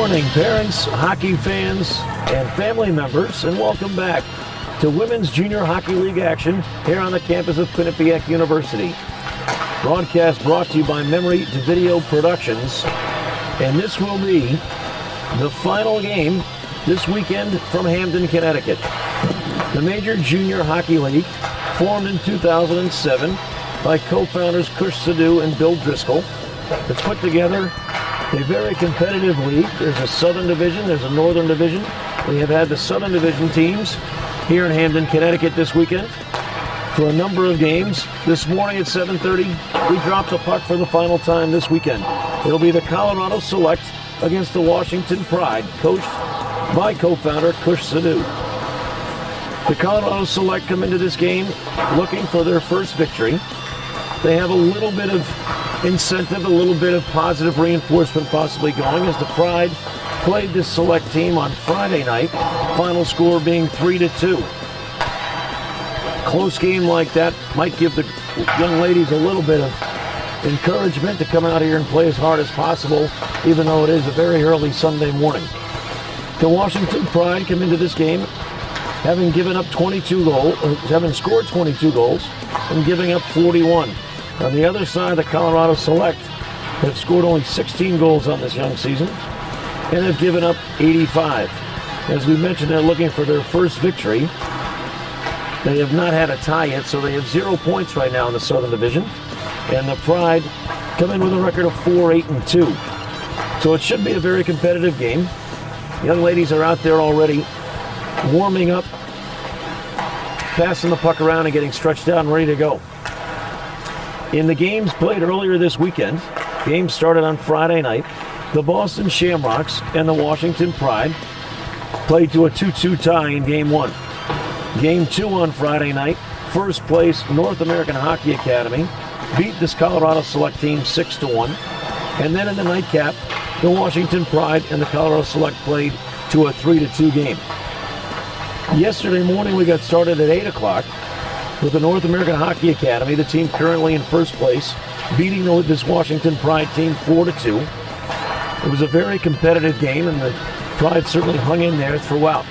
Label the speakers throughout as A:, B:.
A: morning, parents, hockey fans, and family members, and welcome back to Women's Junior Hockey League action here on the campus of Quinnipiac University. Broadcast brought to you by Memory to Video Productions, and this will be the final game this weekend from Hamden, Connecticut. The Major Junior Hockey League, formed in 2007 by co-founders Kush Sidhu and Bill Driscoll, has put together a very competitive league. There's a Southern Division, there's a Northern Division. We have had the Southern Division teams here in Hamden, Connecticut this weekend for a number of games. This morning at 7:30, we dropped a puck for the final time this weekend. It'll be the Colorado Select against the Washington Pride, coached by co-founder Kush Sidhu. The Colorado Select come into this game looking for their first victory. They have a little bit of incentive, a little bit of positive reinforcement possibly going, as the Pride played this Select team on Friday night, final score being 3-2. Close game like that might give the young ladies a little bit of encouragement to come out here and play as hard as possible, even though it is a very early Sunday morning. The Washington Pride come into this game having given up 22 goals, having scored 22 goals and giving up 41. On the other side, the Colorado Select have scored only 16 goals on this young season and have given up 85. As we mentioned, they're looking for their first victory. They have not had a tie yet, so they have 0 points right now in the Southern Division. And the Pride come in with a record of 4-8-2. So it should be a very competitive game. Young ladies are out there already warming up, passing the puck around and getting stretched out and ready to go. In the games played earlier this weekend, games started on Friday night, the Boston Shamrocks and the Washington Pride played to a 2-2 tie in Game 1. Game 2 on Friday night, first place North American Hockey Academy beat this Colorado Select team 6-1. And then in the nightcap, the Washington Pride and the Colorado Select played to a 3-2 game. Yesterday morning we got started at 8 o'clock with the North American Hockey Academy, the team currently in first place, beating this Washington Pride team 4-2. It was a very competitive game, and the Pride certainly hung in there throughout.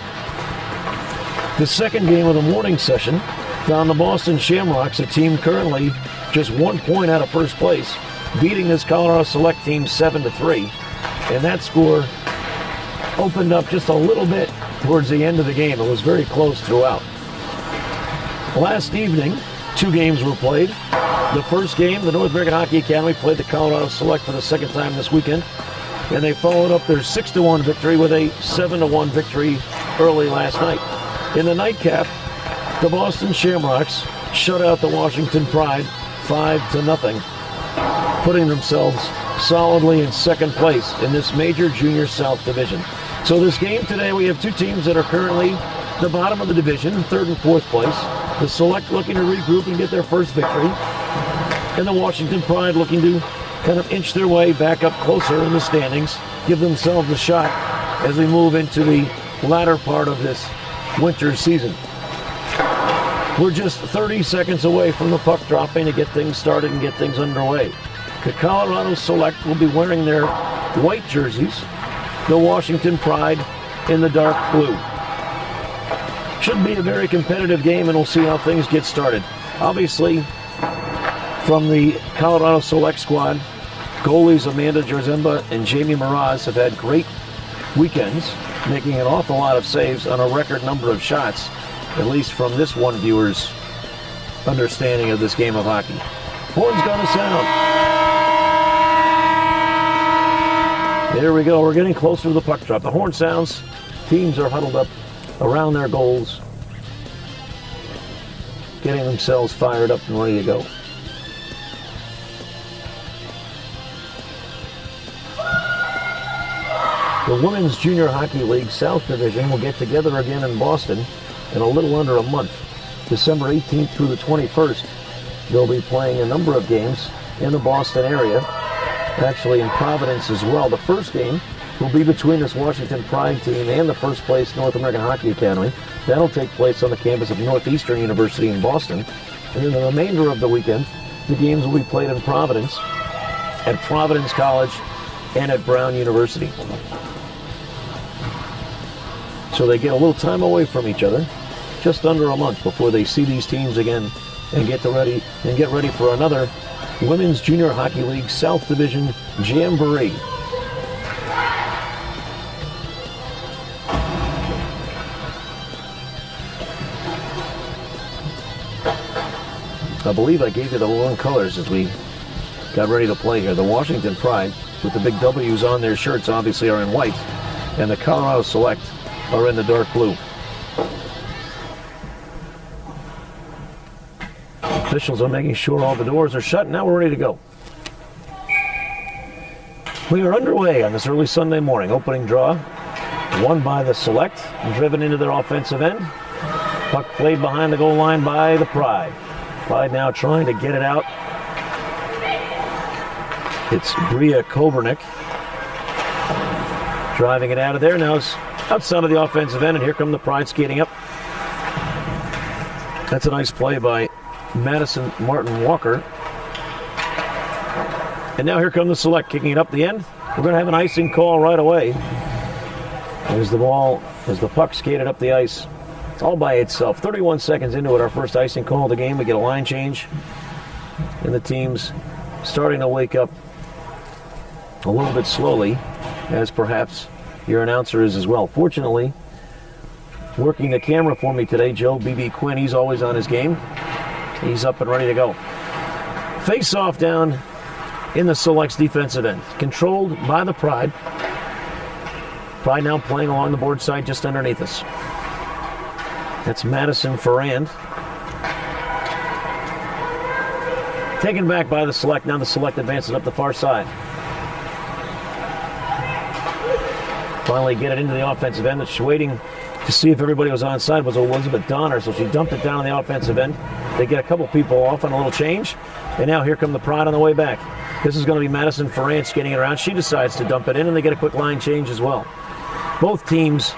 A: The second game of the morning session found the Boston Shamrocks, a team currently just 1 point out of first place, beating this Colorado Select team 7-3. And that score opened up just a little bit towards the end of the game. It was very close throughout. Last evening, 2 games were played. The first game, the North American Hockey Academy played the Colorado Select for the second time this weekend, and they followed up their 6-1 victory with a 7-1 victory early last night. In the nightcap, the Boston Shamrocks shut out the Washington Pride 5-0, putting themselves solidly in second place in this Major Junior South Division. So this game today, we have 2 teams that are currently the bottom of the division, third and fourth place. The Select looking to regroup and get their first victory, and the Washington Pride looking to kind of inch their way back up closer in the standings, give themselves a shot as we move into the latter part of this winter season. We're just 30 seconds away from the puck dropping to get things started and get things underway. The Colorado Select will be wearing their white jerseys, the Washington Pride in the dark blue. Should be a very competitive game, and we'll see how things get started. Obviously, from the Colorado Select squad, goalies Amanda Jarzemba and Jamie Mraz have had great weekends, making an awful lot of saves on a record number of shots, at least from this one viewer's understanding of this game of hockey. Horn's gonna sound. There we go. We're getting closer to the puck drop. The horn sounds. Teams are huddled up around their goals, getting themselves fired up and ready to go. The Women's Junior Hockey League South Division will get together again in Boston in a little under a month. December 18th through the 21st, they'll be playing a number of games in the Boston area, actually in Providence as well. The first game will be between this Washington Pride team and the first place North American Hockey Academy. That'll take place on the campus of Northeastern University in Boston. And then the remainder of the weekend, the games will be played in Providence, at Providence College, and at Brown University. So they get a little time away from each other, just under a month before they see these teams again and get ready for another Women's Junior Hockey League South Division Jamboree. I believe I gave you the wrong colors as we got ready to play here. The Washington Pride, with the big W's on their shirts, obviously are in white, and the Colorado Select are in the dark blue. Officials are making sure all the doors are shut. Now we're ready to go. We are underway on this early Sunday morning. Opening draw, won by the Select, driven into their offensive end. Puck played behind the goal line by the Pride. Pride now trying to get it out. It's Bria Kobernick driving it out of there. Now it's outside of the offensive end, and here come the Pride skating up. That's a nice play by Madison Martin Walker. And now here come the Select kicking it up the end. We're going to have an icing call right away. There's the ball, as the puck skated up the ice. It's all by itself. 31 seconds into it, our first icing call of the game. We get a line change. And the team's starting to wake up a little bit slowly, as perhaps your announcer is as well. Fortunately, working the camera for me today, Joe B.B. Quinn, he's always on his game. He's up and ready to go. Face off down in the Select's defensive end. Controlled by the Pride. Pride now playing along the board side just underneath us. That's Madison Ferrand. Taken back by the Select. Now the Select advances up the far side. Finally get it into the offensive end. She's waiting to see if everybody was onside. Was Elizabeth Donner, so she dumped it down on the offensive end. They get a couple people off on a little change. And now here come the Pride on the way back. This is going to be Madison Ferrand skating it around. She decides to dump it in, and they get a quick line change as well. Both teams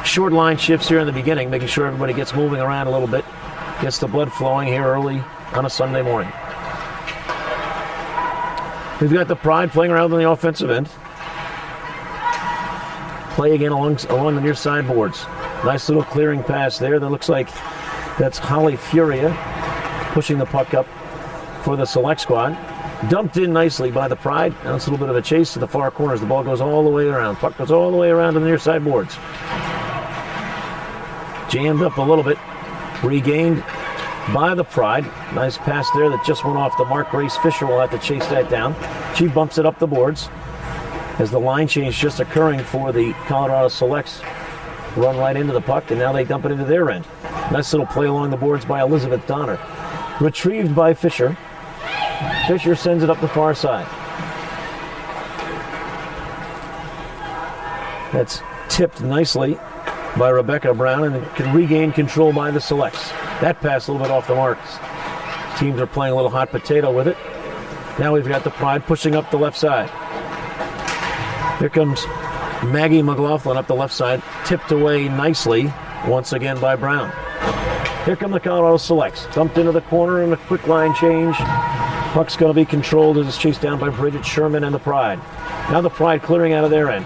A: short line shifts here in the beginning, making sure everybody gets moving around a little bit, gets the blood flowing here early on a Sunday morning. We've got the Pride playing around on the offensive end. Play again along the near side boards. Nice little clearing pass there. That looks like that's Holly Furia pushing the puck up for the Select squad. Dumped in nicely by the Pride. Now it's a little bit of a chase to the far corners. The ball goes all the way around. Puck goes all the way around to the near side boards. Jammed up a little bit. Regained by the Pride. Nice pass there that just went off the mark. Grace Fisher will have to chase that down. She bumps it up the boards as the line change just occurring for the Colorado Selects. Run right into the puck, and now they dump it into their end. Nice little play along the boards by Elizabeth Donner. Retrieved by Fisher. Fisher sends it up the far side. That's tipped nicely by Rebecca Brown, and can regain control by the Selects. That pass a little bit off the marks. Teams are playing a little hot potato with it. Now we've got the Pride pushing up the left side. Here comes Maggie McLaughlin up the left side, tipped away nicely once again by Brown. Here come the Colorado Selects. Dumped into the corner and a quick line change. Puck's going to be controlled as it's chased down by Bridget Sherman and the Pride. Now the Pride clearing out of their end.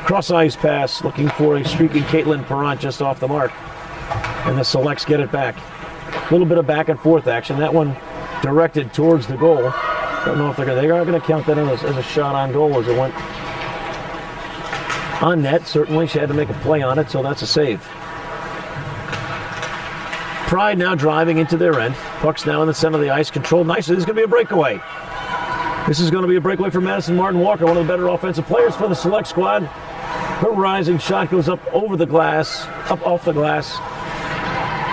A: Cross ice pass, looking for a streaking Caitlin Perrant just off the mark. And the Selects get it back. A little bit of back and forth action. That one directed towards the goal. Don't know if they are going to count that as a shot on goal as it went on net. Certainly she had to make a play on it, so that's a save. Pride now driving into their end. Puck's now in the center of the ice, controlled nicely. This is going to be a breakaway. This is going to be a breakaway for Madison Martin Walker, one of the better offensive players for the Select squad. Her rising shot goes up over the glass, up off the glass.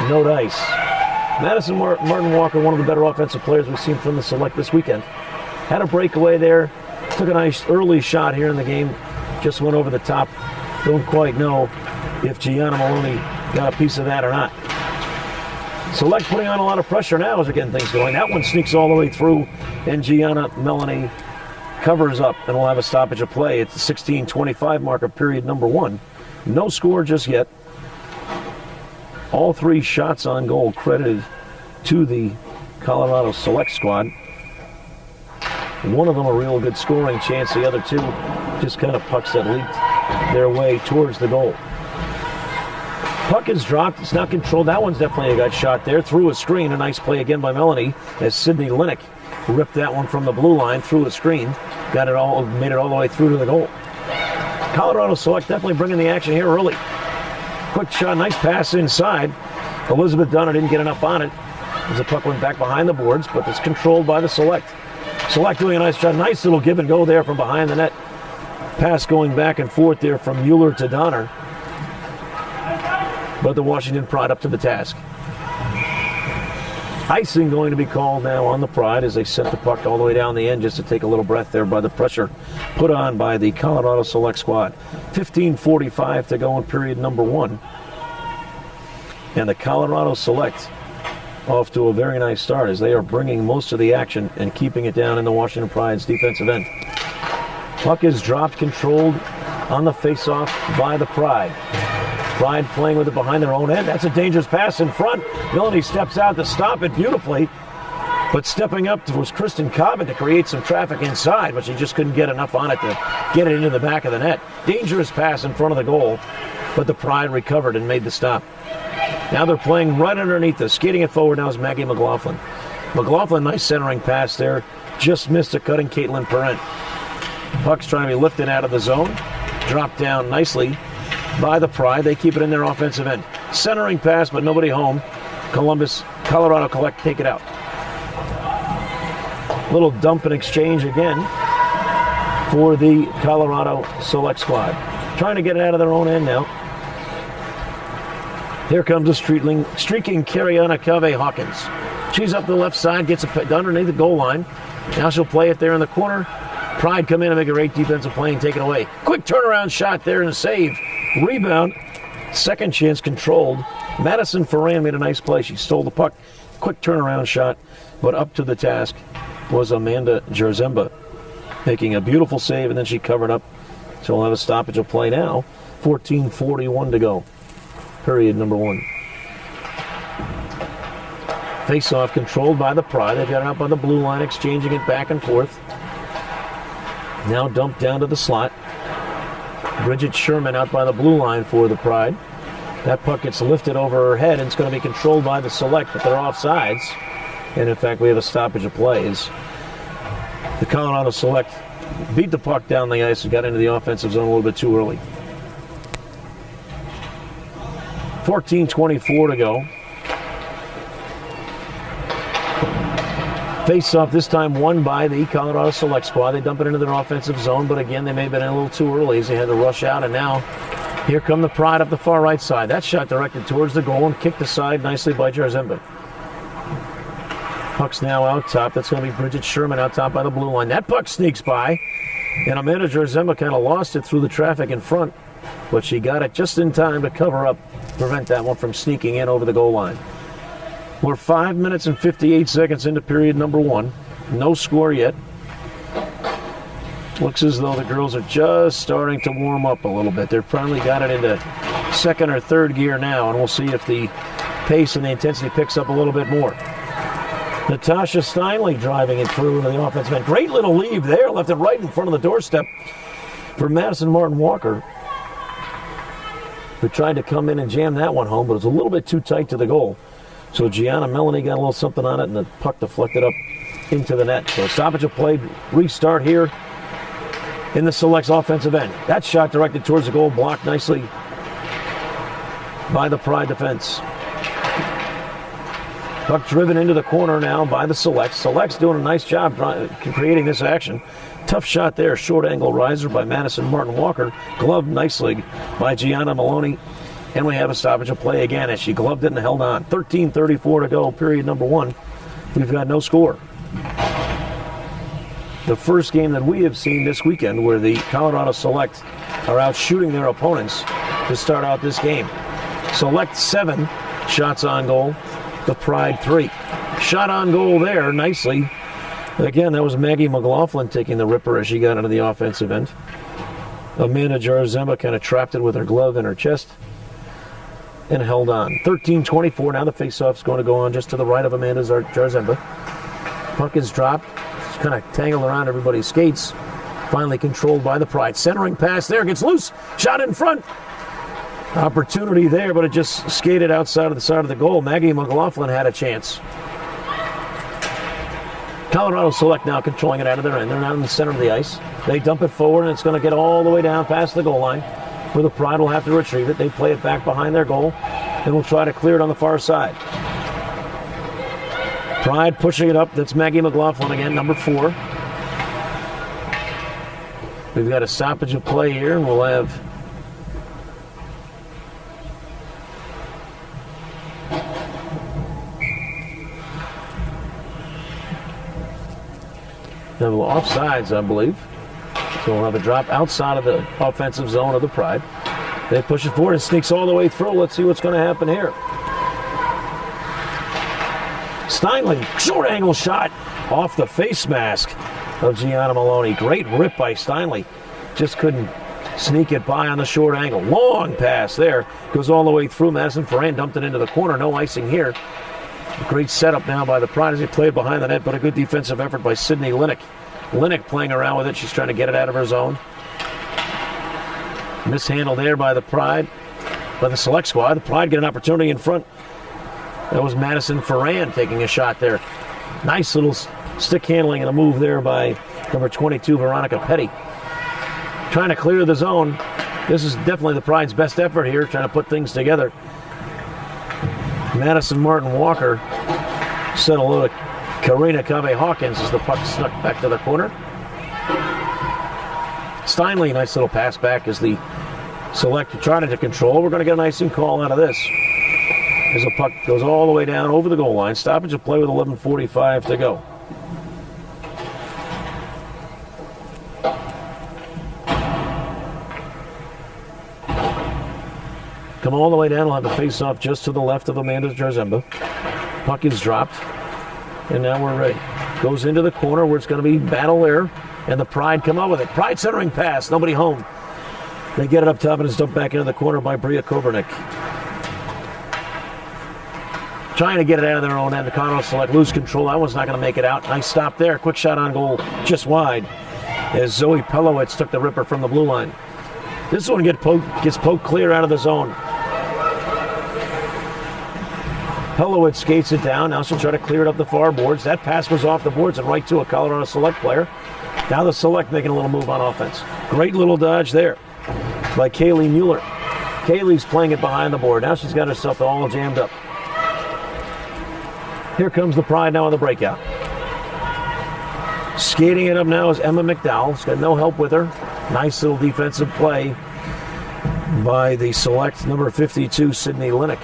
A: No dice. Madison Martin Walker, one of the better offensive players we've seen from the Select this weekend. Had a breakaway there. Took a nice early shot here in the game. Just went over the top. Don't quite know if Gianna Maloney got a piece of that or not. Select putting on a lot of pressure now as they're getting things going. That one sneaks all the way through, and Gianna Melanie covers up, and we'll have a stoppage of play at the 16:25 mark of period number 1. No score just yet. All 3 shots on goal credited to the Colorado Select squad. One of them a real good scoring chance. The other 2 just kind of pucks that leaked their way towards the goal. Puck is dropped. It's not controlled. That one's definitely a good shot there. Through a screen. A nice play again by Melanie as Sydney Linick ripped that one from the blue line through a screen. Got it all, made it all the way through to the goal. Colorado Select definitely bringing the action here early. Quick shot, nice pass inside. Elizabeth Dunner didn't get enough on it as the puck went back behind the boards, but it's controlled by the Select. Select doing a nice shot. Nice little give and go there from behind the net. Pass going back and forth there from Mueller to Donner. But the Washington Pride up to the task. Icing going to be called now on the Pride as they sent the puck all the way down the end just to take a little breath there by the pressure put on by the Colorado Select squad. 15:45 to go in period number 1. And the Colorado Select off to a very nice start as they are bringing most of the action and keeping it down in the Washington Pride's defensive end. Puck is dropped, controlled on the face-off by the Pride. Pride playing with it behind their own end. That's a dangerous pass in front. Melanie steps out to stop it beautifully. But stepping up was Kristen Cobbin to create some traffic inside, but she just couldn't get enough on it to get it into the back of the net. Dangerous pass in front of the goal, but the Pride recovered and made the stop. Now they're playing right underneath us. Skating it forward now is Maggie McLaughlin. McLaughlin, nice centering pass there. Just missed a cutting Caitlin Parent. Puck's trying to be lifted out of the zone. Dropped down nicely by the Pride. They keep it in their offensive end. Centering pass, but nobody home. Colorado Collect take it out. Little dump and exchange again for the Colorado Select squad. Trying to get it out of their own end now. Here comes a streaking Cariana Cave Hawkins. She's up the left side, gets it underneath the goal line. Now she'll play it there in the corner. Pride come in and make a great defensive play and take it away. Quick turnaround shot there and a save. Rebound. Second chance controlled. Madison Ferran made a nice play. She stole the puck. Quick turnaround shot, but up to the task was Amanda Jarzemba, making a beautiful save, and then she covered up. So we'll have a stoppage of play now. 14:41 to go. Period number 1. Face-off controlled by the Pride. They've got it up on the blue line, exchanging it back and forth. Now dumped down to the slot. Bridget Sherman out by the blue line for the Pride. That puck gets lifted over her head, and it's going to be controlled by the Select, but they're offsides. And in fact, we have a stoppage of plays. The Colorado Select beat the puck down the ice and got into the offensive zone a little bit too early. 14:24 to go. Face-off this time won by the Colorado Select squad. They dump it into their offensive zone, but again, they may have been in a little too early as they had to rush out, and now here come the Pride up the far right side. That shot directed towards the goal and kicked aside nicely by Jarzemba. Puck's now out top. That's going to be Bridget Sherman out top by the blue line. That puck sneaks by, and Amanda Jarzemba kind of lost it through the traffic in front, but she got it just in time to cover up, prevent that one from sneaking in over the goal line. We're 5 minutes and 58 seconds into period number 1. No score yet. Looks as though the girls are just starting to warm up a little bit. They've probably got it into second or third gear now, and we'll see if the pace and the intensity picks up a little bit more. Natasha Steinley driving it through to the offensive end. Great little leave there, left it right in front of the doorstep for Madison Martin Walker, who tried to come in and jam that one home, but it was a little bit too tight to the goal. So Gianna Melanie got a little something on it, and the puck deflected up into the net. So stoppage of play, restart here in the Select's offensive end. That shot directed towards the goal, blocked nicely by the Pride defense. Puck driven into the corner now by the Select. Select's doing a nice job creating this action. Tough shot there, short angle riser by Madison Martin Walker. Gloved nicely by Gianna Maloney. And we have a stoppage of play again as she gloved it and held on. 13:34 to go, period number 1. We've got no score. The first game that we have seen this weekend where the Colorado Select are out shooting their opponents to start out this game. Select 7 shots on goal, the Pride 3. Shot on goal there nicely. Again, that was Maggie McLaughlin taking the ripper as she got into the offensive end. Amanda Jarzemba kind of trapped it with her glove in her chest and held on. 13:24. Now the faceoff's going to go on just to the right of Amanda Jarzemba. Puck is dropped. It's kind of tangled around everybody's skates. Finally controlled by the Pride. Centering pass there. Gets loose. Shot in front. Opportunity there, but it just skated outside of the side of the goal. Maggie McLaughlin had a chance. Colorado Select now controlling it out of their end. They're now in the center of the ice. They dump it forward, and it's going to get all the way down past the goal line, where the Pride will have to retrieve it. They play it back behind their goal, and will try to clear it on the far side. Pride pushing it up. That's Maggie McLaughlin again, number 4. We've got a stoppage of play here, and we'll have offsides, I believe. So we'll have a drop outside of the offensive zone of the Pride. They push it forward and sneaks all the way through. Let's see what's going to happen here. Steinle, short angle shot off the face mask of Gianna Maloney. Great rip by Steinle. Just couldn't sneak it by on the short angle. Long pass there. Goes all the way through. Madison Ferran dumped it into the corner. No icing here. Great setup now by the Pride as he played behind the net, but a good defensive effort by Sydney Linick. Linick playing around with it. She's trying to get it out of her zone. Mishandle there by the Pride, by the Select squad. The Pride get an opportunity in front. That was Madison Ferran taking a shot there. Nice little stick handling and a move there by number 22, Veronica Petty. Trying to clear the zone. This is definitely the Pride's best effort here, trying to put things together. Madison Martin Walker said hello to Karina Cave-Hawkins as the puck snuck back to the corner. Steinle, nice little pass back as the Select trying to control. We're going to get an icing call out of this as the puck goes all the way down over the goal line. Stoppage of play with 11:45 to go. Come all the way down. We'll have a face-off just to the left of Amanda Jarzemba. Puck is dropped, and now we're ready. Goes into the corner where it's going to be battle there, and the Pride come up with it. Pride centering pass, nobody home. They get it up top, and it's dumped back into the corner by Bria Kobernick. Trying to get it out of their own end. The Colorado Select lose control. That one's not going to make it out. Nice stop there. Quick shot on goal, just wide, as Zoe Pelowitz took the ripper from the blue line. This one gets poked clear out of the zone. Pelowitz skates it down. Now she'll try to clear it up the far boards. That pass was off the boards and right to a Colorado Select player. Now the Select making a little move on offense. Great little dodge there by Kaylee Mueller. Kaylee's playing it behind the board. Now she's got herself all jammed up. Here comes the Pride now on the breakout. Skating it up now is Emma McDowell. She's got no help with her. Nice little defensive play by the Select number 52, Sydney Linick.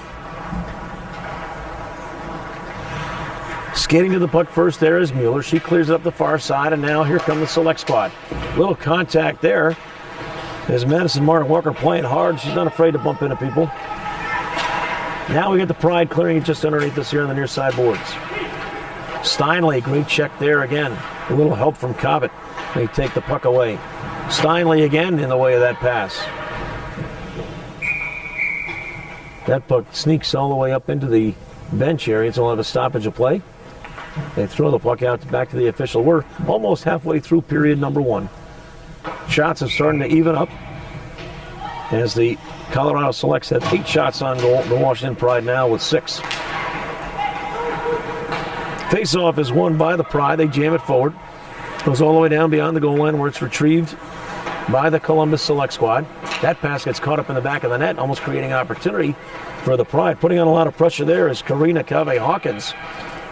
A: Skating to the puck first there is Mueller. She clears it up the far side, and now here comes the Select squad. Little contact there as Madison Martin Walker playing hard. She's not afraid to bump into people. Now we get the Pride clearing it just underneath us here on the near side boards. Steinle, great check there again. A little help from Cobbett. They take the puck away. Steinle again in the way of that pass. That puck sneaks all the way up into the bench area, so we'll have a stoppage of play. They throw the puck out back to the official. We're almost halfway through period number 1. Shots are starting to even up as the Colorado Selects have 8 shots on goal. The Washington Pride now with 6. Face-off is won by the Pride. They jam it forward. Goes all the way down beyond the goal line where it's retrieved by the Columbus Select squad. That pass gets caught up in the back of the net, almost creating opportunity for the Pride. Putting on a lot of pressure there is Karina Cave-Hawkins.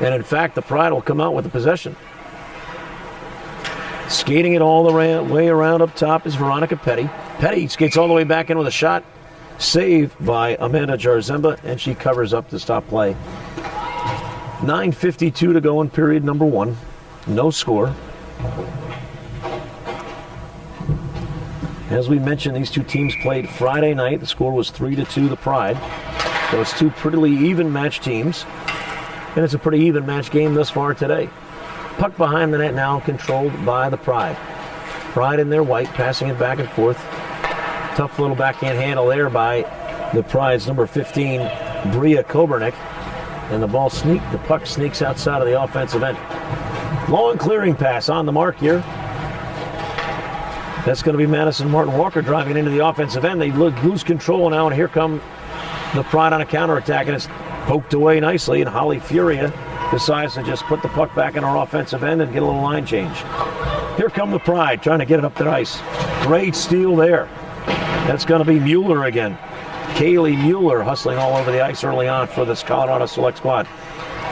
A: And in fact, the Pride will come out with the possession. Skating it all the way around up top is Veronica Petty. Petty skates all the way back in with a shot. Saved by Amanda Jarzemba, and she covers up to stop play. 9:52 to go in period number 1. No score. As we mentioned, these two teams played Friday night. The score was 3-2 the Pride. So it's two pretty even match teams. And it's a pretty even match game thus far today. Puck behind the net now controlled by the Pride. Pride in their white, passing it back and forth. Tough little backhand handle there by the Pride's number 15, Bria Kobernick. And the puck sneaks outside of the offensive end. Long clearing pass on the mark here. That's going to be Madison Martin Walker driving into the offensive end. They lose control now, and here come the Pride on a counterattack, and it's poked away nicely, and Holly Furia decides to just put the puck back in our offensive end and get a little line change. Here come the Pride, trying to get it up the ice. Great steal there. That's going to be Mueller again. Kaylee Mueller hustling all over the ice early on for this Colorado Select squad.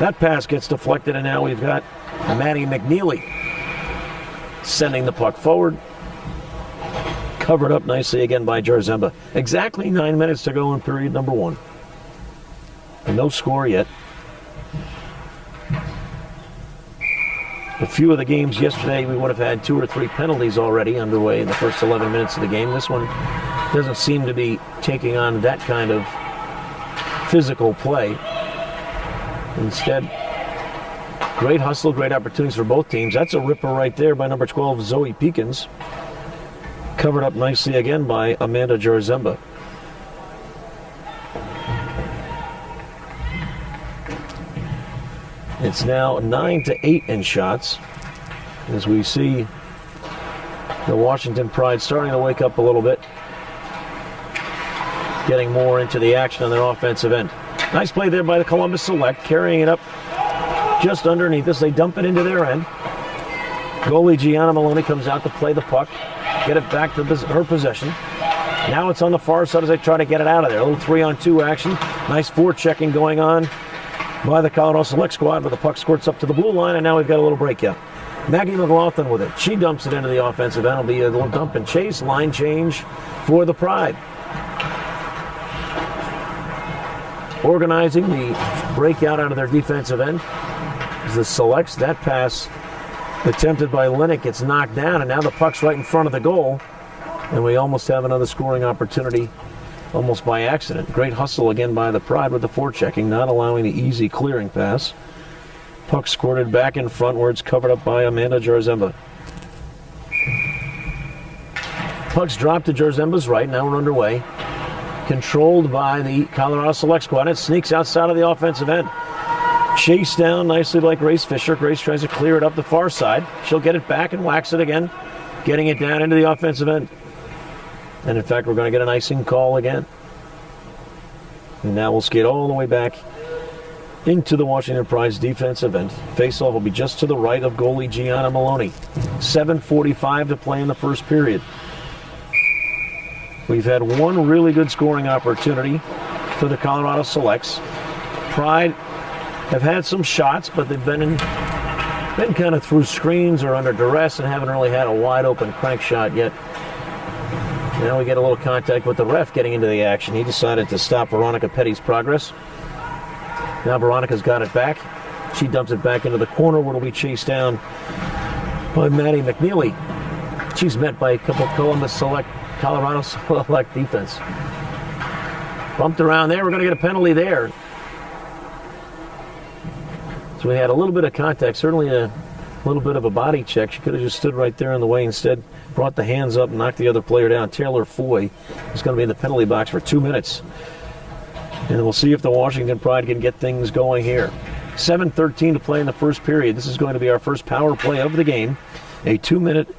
A: That pass gets deflected, and now we've got Maddie McNeely sending the puck forward. Covered up nicely again by Jarzemba. Exactly 9 minutes to go in period number 1. And no score yet. A few of the games yesterday, we would have had 2 or 3 penalties already underway in the first 11 minutes of the game. This one doesn't seem to be taking on that kind of physical play. Instead, great hustle, great opportunities for both teams. That's a ripper right there by number 12, Zoe Peekins. Covered up nicely again by Amanda Jarzemba. It's now 9-8 in shots as we see the Washington Pride starting to wake up a little bit, getting more into the action on their offensive end. Nice play there by the Columbus Select, carrying it up just underneath us. They dump it into their end. Goalie Gianna Maloney comes out to play the puck, get it back to her possession. Now it's on the far side as they try to get it out of there. A little 3-on-2 action. Nice forechecking going on by the Colorado Select squad, but the puck squirts up to the blue line, and now we've got a little breakout. Maggie McLaughlin with it. She dumps it into the offensive end. It'll be a little dump and chase, line change for the Pride. Organizing the breakout out of their defensive end is the Selects. That pass attempted by Lennox gets knocked down, and now the puck's right in front of the goal, and we almost have another scoring opportunity almost by accident. Great hustle again by the Pride with the forechecking, not allowing the easy clearing pass. Puck squirted back in front where it's covered up by Amanda Jarzemba. Puck's dropped to Jarzemba's right. Now we're underway. Controlled by the Colorado Select squad. It sneaks outside of the offensive end. Chased down nicely by Grace Fisher. Grace tries to clear it up the far side. She'll get it back and wax it again, getting it down into the offensive end. And in fact, we're going to get an icing call again. And now we'll skate all the way back into the Washington Pride's defensive end. Faceoff will be just to the right of goalie Gianna Maloney. 7:45 to play in the first period. We've had one really good scoring opportunity for the Colorado Selects. Pride have had some shots, but they've been kind of through screens or under duress and haven't really had a wide open crank shot yet. Now we get a little contact with the ref getting into the action. He decided to stop Veronica Petty's progress. Now Veronica's got it back. She dumps it back into the corner where it'll be chased down by Maddie McNeely. She's met by a couple of Colorado Select defense. Bumped around there. We're going to get a penalty there. So we had a little bit of contact, certainly a little bit of a body check. She could have just stood right there in the way. Instead, brought the hands up and knocked the other player down. Taylor Foy is going to be in the penalty box for 2 minutes. And we'll see if the Washington Pride can get things going here. 7:13 to play in the first period. This is going to be our first power play of the game. A 2-minute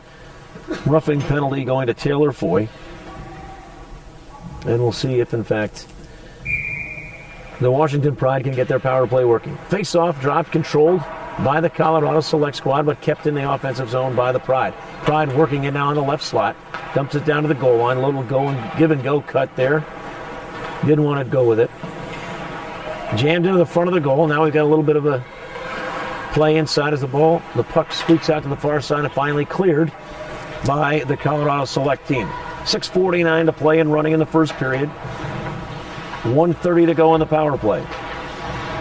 A: roughing penalty going to Taylor Foy. And we'll see if, in fact, the Washington Pride can get their power play working. Face-off dropped, controlled by the Colorado Select squad, but kept in the offensive zone by the Pride. Pride working it now on the left slot. Dumps it down to the goal line. A little give and go cut there. Didn't want to go with it. Jammed into the front of the goal. Now we've got a little bit of a play inside as the puck squeaks out to the far side and finally cleared by the Colorado Select team. 6:49 to play and running in the first period. 1:30 to go in the power play.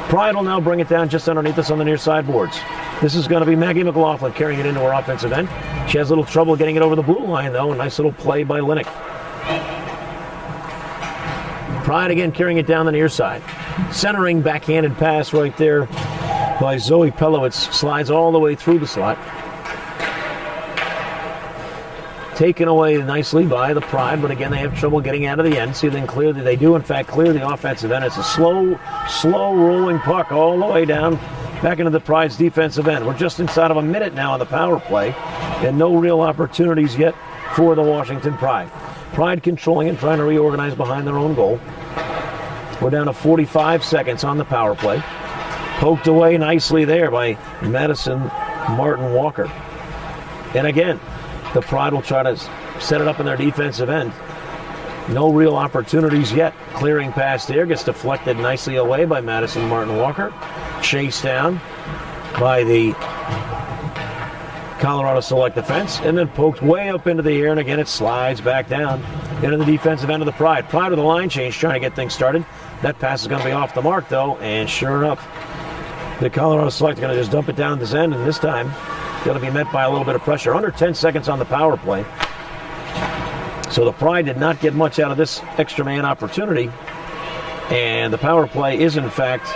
A: Pride will now bring it down just underneath us on the near side boards. This is going to be Maggie McLaughlin carrying it into her offensive end. She has a little trouble getting it over the blue line, though. A nice little play by Lennox. Pride again carrying it down the near side. Centering backhanded pass right there by Zoe Pelowitz. Slides all the way through the slot. Taken away nicely by the Pride, but again they have trouble getting out of the end. See, then clear. They do in fact clear the offensive end. It's a slow rolling puck all the way down back into the Pride's defensive end. We're just inside of a minute now on the power play, and no real opportunities yet for the Washington Pride. Pride controlling and trying to reorganize behind their own goal. We're down to 45 seconds on the power play. Poked away nicely there by Madison Martin Walker. And again, the Pride will try to set it up in their defensive end. No real opportunities yet. Clearing pass there gets deflected nicely away by Madison Martin Walker. Chased down by the Colorado Select defense, and then poked way up into the air, and again it slides back down into the defensive end of the Pride. Pride with a line change trying to get things started. That pass is going to be off the mark though, and sure enough, the Colorado Select are going to just dump it down this end, and this time going to be met by a little bit of pressure. Under 10 seconds on the power play. So the Pride did not get much out of this extra man opportunity, and the power play is in fact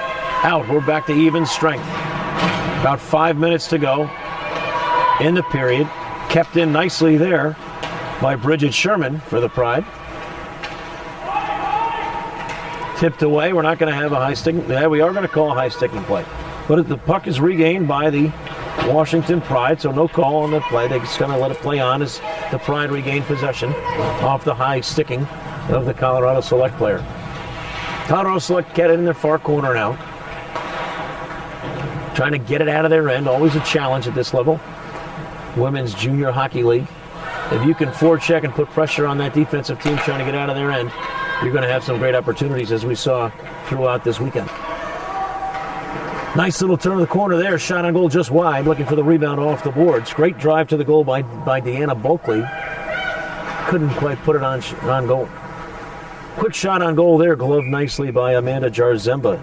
A: out. We're back to even strength. About 5 minutes to go in the period. Kept in nicely there by Bridget Sherman for the Pride. Tipped away. We're not going to have a high sticking. Yeah, we are going to call a high sticking play. But the puck is regained by the Washington Pride, so no call on the play. They're just going to let it play on as the Pride regain possession off the high sticking of the Colorado Select player. Colorado Select get it in their far corner now. Trying to get it out of their end. Always a challenge at this level. Women's Junior Hockey League. If you can forecheck and put pressure on that defensive team trying to get out of their end, you're going to have some great opportunities, as we saw throughout this weekend. Nice little turn of the corner there. Shot on goal just wide, looking for the rebound off the boards. Great drive to the goal by Deanna Bulkley. Couldn't quite put it on goal. Quick shot on goal there, gloved nicely by Amanda Jarzemba.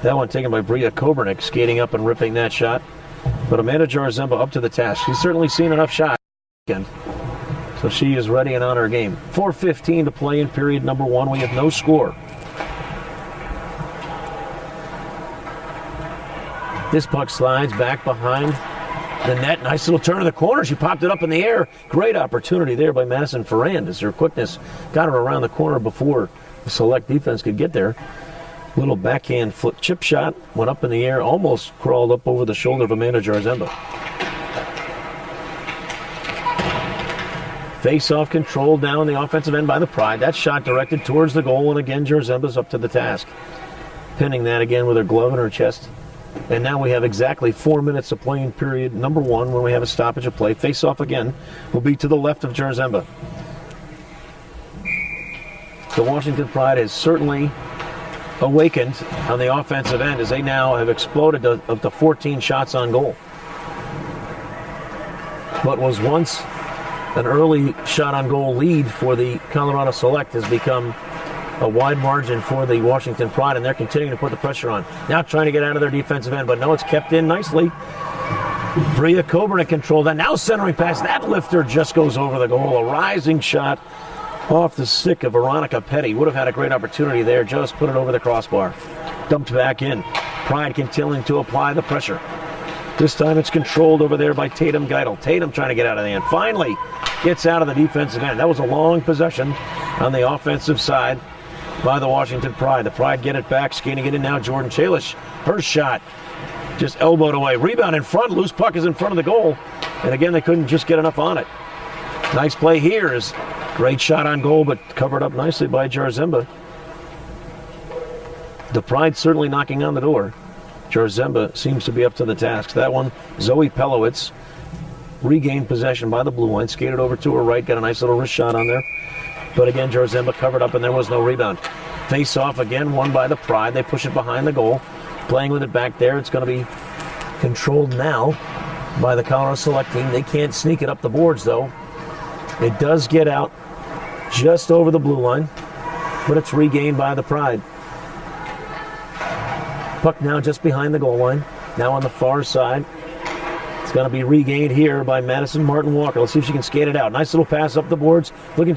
A: That one taken by Bria Kobernick, skating up and ripping that shot. But Amanda Jarzemba up to the task. She's certainly seen enough shots. So she is ready and on her game. 4:15 to play in period number one. We have no score. This puck slides back behind the net. Nice little turn of the corner. She popped it up in the air. Great opportunity there by Madison Ferrand as her quickness got her around the corner before the Select defense could get there. Little backhand flip chip shot. Went up in the air. Almost crawled up over the shoulder of Amanda Jarzemba. Face-off controlled down on the offensive end by the Pride. That shot directed towards the goal, and again Jarzemba's up to the task. Pinning that again with her glove in her chest. And now we have exactly 4 minutes to play in period number one when we have a stoppage of play. Face-off again will be to the left of Jarzemba. The Washington Pride has certainly awakened on the offensive end as they now have exploded up to 14 shots on goal. What was once an early shot on goal lead for the Colorado Select has become a wide margin for the Washington Pride, and they're continuing to put the pressure on. Now trying to get out of their defensive end, but no, it's kept in nicely. Bria Kobernick controlled that. Now centering pass. That lifter just goes over the goal. A rising shot off the stick of Veronica Petty. Would have had a great opportunity there. Just put it over the crossbar. Dumped back in. Pride continuing to apply the pressure. This time it's controlled over there by Tatum Geidel. Tatum trying to get out of the end. Finally gets out of the defensive end. That was a long possession on the offensive side by the Washington Pride. The Pride get it back, skating it in now. Jordan Chalish, her shot just elbowed away. Rebound in front, loose puck is in front of the goal. And again, they couldn't just get enough on it. Nice play here is great shot on goal, but covered up nicely by Jarzemba. The Pride certainly knocking on the door. Jarzemba seems to be up to the task. That one, Zoe Pelowitz regained possession by the blue line, skated over to her right, got a nice little wrist shot on there. But again, Jarzemba covered up and there was no rebound. Face off again, won by the Pride. They push it behind the goal. Playing with it back there. It's going to be controlled now by the Colorado Select team. They can't sneak it up the boards though. It does get out just over the blue line, but it's regained by the Pride. Puck now just behind the goal line. Now on the far side. It's going to be regained here by Madison Martin Walker. Let's see if she can skate it out. Nice little pass up the boards. Looking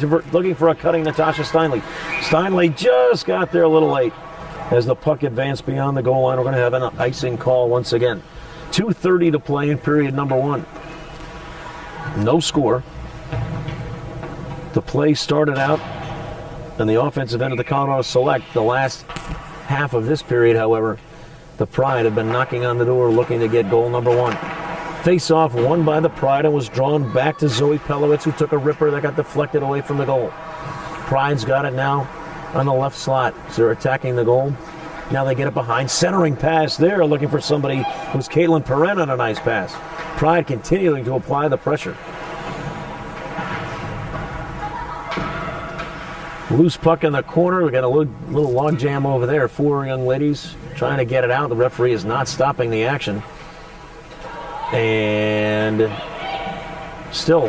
A: for a cutting Natasha Steinle. Steinle just got there a little late. As the puck advanced beyond the goal line, we're going to have an icing call once again. 2:30 to play in period number one. No score. The play started out on the offensive end of the Colorado Select. The last half of this period, however, the Pride have been knocking on the door looking to get goal number one. Face-off won by the Pride and was drawn back to Zoe Pelowitz, who took a ripper that got deflected away from the goal. Pride's got it now on the left slot. So they're attacking the goal. Now they get it behind. Centering pass there, looking for somebody. It was Caitlin Perrin on a nice pass. Pride continuing to apply the pressure. Loose puck in the corner. We got a little log jam over there. 4 young ladies trying to get it out. The referee is not stopping the action. And still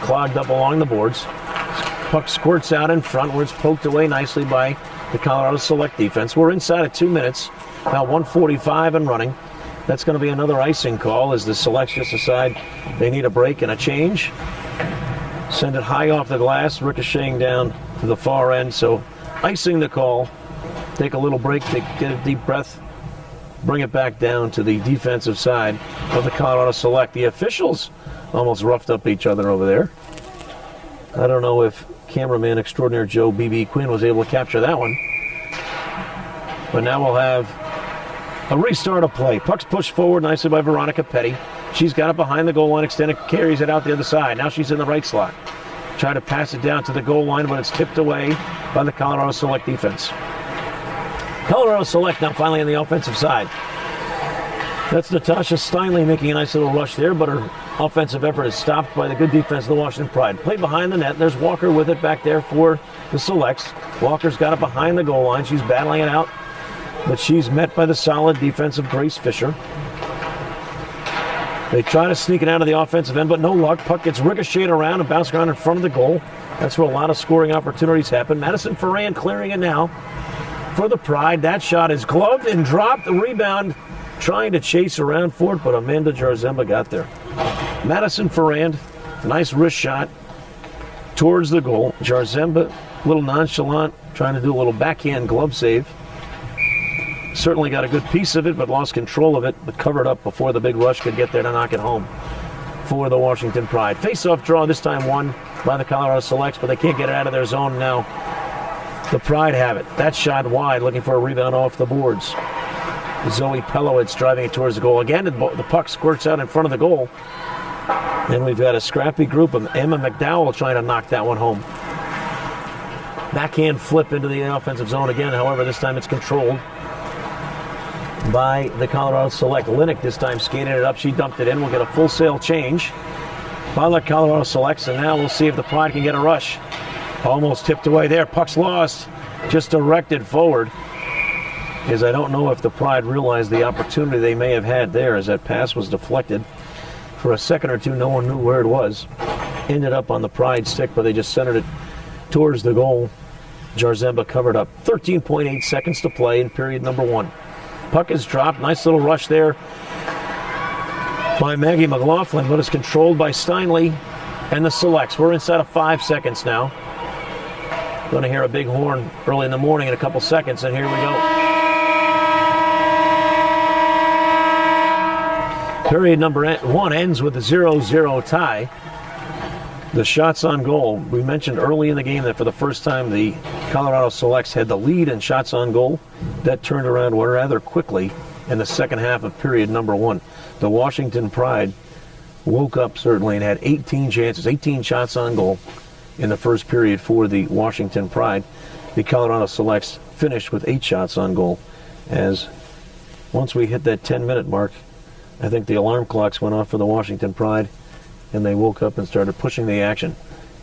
A: clogged up along the boards. Puck squirts out in front where it's poked away nicely by the Colorado Select defense. We're inside of 2 minutes. Now 1:45 and running. That's going to be another icing call as the Selects just decide they need a break and a change. Send it high off the glass, ricocheting down to the far end. So icing the call. Take a little break to get a deep breath. Bring it back down to the defensive side of the Colorado Select. The officials almost roughed up each other over there. I don't know if cameraman extraordinaire Joe B.B. Quinn was able to capture that one. But now we'll have a restart of play. Puck's pushed forward nicely by Veronica Petty. She's got it behind the goal line, extended, carries it out the other side. Now she's in the right slot. Try to pass it down to the goal line, but it's tipped away by the Colorado Select defense. Colorado Select now finally on the offensive side. That's Natasha Steinley making a nice little rush there, but her offensive effort is stopped by the good defense of the Washington Pride. Play behind the net. There's Walker with it back there for the Selects. Walker's got it behind the goal line. She's battling it out, but she's met by the solid defense of Grace Fisher. They try to sneak it out of the offensive end, but no luck. Puck gets ricocheted around and bounced around in front of the goal. That's where a lot of scoring opportunities happen. Madison Ferran clearing it now for the Pride. That shot is gloved and dropped. The rebound trying to chase around for it, but Amanda Jarzemba got there. Madison Ferrand, nice wrist shot towards the goal. Jarzemba, a little nonchalant, trying to do a little backhand glove save. Certainly got a good piece of it, but lost control of it, but covered up before the big rush could get there to knock it home for the Washington Pride. Face-off draw, this time won by the Colorado Selects, but they can't get it out of their zone now. The Pride have it. That shot wide, looking for a rebound off the boards. Zoe Pelowitz driving it towards the goal. Again, the puck squirts out in front of the goal. And we've got a scrappy group of Emma McDowell trying to knock that one home. Backhand flip into the offensive zone again. However, this time it's controlled by the Colorado Select. Linick this time skated it up. She dumped it in. We'll get a full sail change by the Colorado Selects. And now we'll see if the Pride can get a rush. Almost tipped away there. Puck's lost. Just directed forward. As I don't know if the Pride realized the opportunity they may have had there as that pass was deflected. For a second or two, no one knew where it was. Ended up on the Pride stick, but they just centered it towards the goal. Jarzemba covered up. 13.8 seconds to play in period number 1. Puck is dropped. Nice little rush there by Maggie McLaughlin, but it's controlled by Steinley and the Selects. We're inside of 5 seconds now. Going to hear a big horn early in the morning in a couple seconds, and here we go. Period number 1 ends with a 0-0 tie. The shots on goal. We mentioned early in the game that for the first time the Colorado Selects had the lead in shots on goal. That turned around rather quickly in the second half of period number 1. The Washington Pride woke up certainly and had 18 chances, 18 shots on goal in the first period for the Washington Pride. The Colorado Selects finished with 8 shots on goal. As once we hit that 10-minute mark, I think the alarm clocks went off for the Washington Pride, and they woke up and started pushing the action.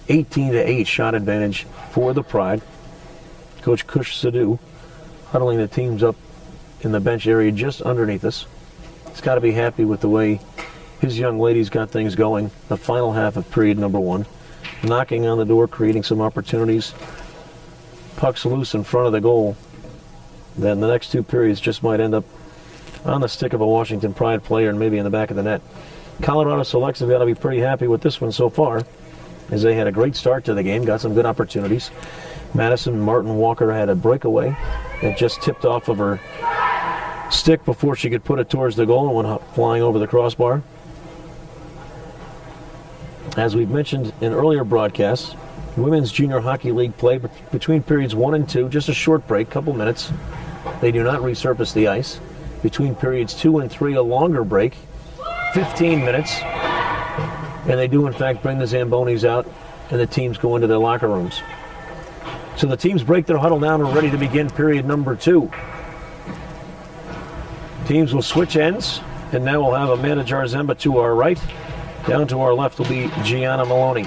A: 18-8 shot advantage for the Pride. Coach Kush Sidhu huddling the teams up in the bench area just underneath us. He's got to be happy with the way his young ladies got things going. The final half of period number 1. Knocking on the door, creating some opportunities. Pucks loose in front of the goal. Then the next 2 periods just might end up on the stick of a Washington Pride player and maybe in the back of the net. Colorado Selects have got to be pretty happy with this one so far, as they had a great start to the game, got some good opportunities. Madison Martin Walker had a breakaway that just tipped off of her stick before she could put it towards the goal and went flying over the crossbar. As we've mentioned in earlier broadcasts, Women's Junior Hockey League play between periods 1 and 2, just a short break, couple minutes. They do not resurface the ice. Between periods 2 and 3, a longer break, 15 minutes. And they do, in fact, bring the Zambonis out, and the teams go into their locker rooms. So the teams break their huddle down and are ready to begin period number 2. Teams will switch ends, and now we'll have Amanda Jarzemba to our right. Down to our left will be Gianna Maloney.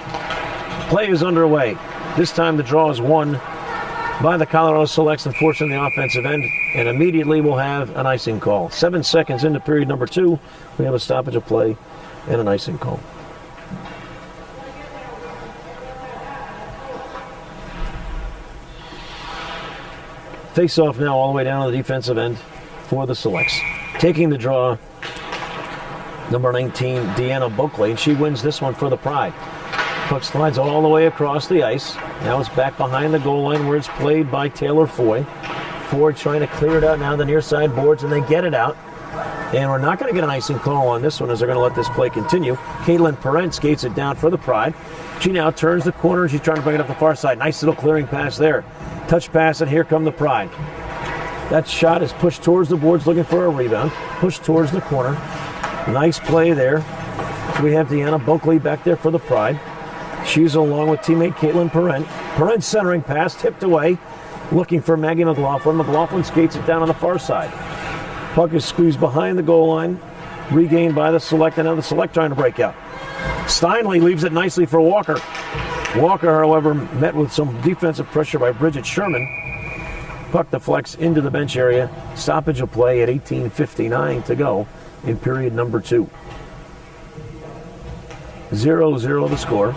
A: Play is underway. This time the draw is won by the Colorado Selects, unfortunately, the offensive end, and immediately we'll have an icing call. 7 seconds into period number 2, we have a stoppage of play and an icing call. Face-off now all the way down to the defensive end for the Selects. Taking the draw, number 19, Deanna Buckley, and she wins this one for the Pride. Puck slides all the way across the ice. Now it's back behind the goal line where it's played by Taylor Foy. Ford trying to clear it out now, the near side boards, and they get it out. And we're not going to get an icing call on this one as they're going to let this play continue. Caitlin Perrent skates it down for the Pride. She now turns the corner and she's trying to bring it up the far side. Nice little clearing pass there. Touch pass, and here come the Pride. That shot is pushed towards the boards looking for a rebound. Pushed towards the corner. Nice play there. So we have Deanna Buckley back there for the Pride. She's along with teammate Caitlin Perrent. Perrent centering pass, tipped away. Looking for Maggie McLaughlin. McLaughlin skates it down on the far side. Puck is squeezed behind the goal line. Regained by the Select, and now the Select trying to break out. Steinley leaves it nicely for Walker. Walker, however, met with some defensive pressure by Bridget Sherman. Puck deflects into the bench area. Stoppage of play at 18:59 to go in period number 2. 0-0 the score.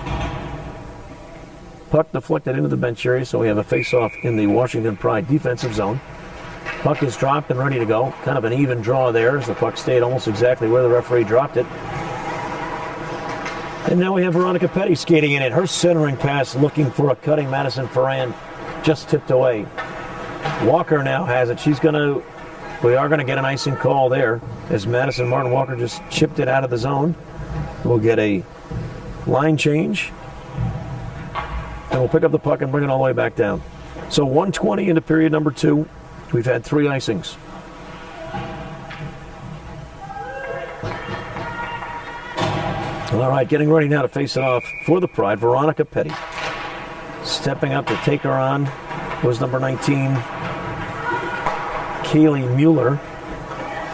A: Puck deflected into the bench area, so we have a face-off in the Washington Pride defensive zone. Puck is dropped and ready to go. Kind of an even draw there as the puck stayed almost exactly where the referee dropped it. And now we have Veronica Petty skating in it. Her centering pass looking for a cutting Madison Ferrand, just tipped away. Walker now has it. We are going to get an icing call there as Madison Martin Walker just chipped it out of the zone. We'll get a line change. And we'll pick up the puck and bring it all the way back down. So 1:20 into period number 2. We've had 3 icings. All right, getting ready now to face it off for the Pride, Veronica Petty. Stepping up to take her on was number 19, Kaylee Mueller.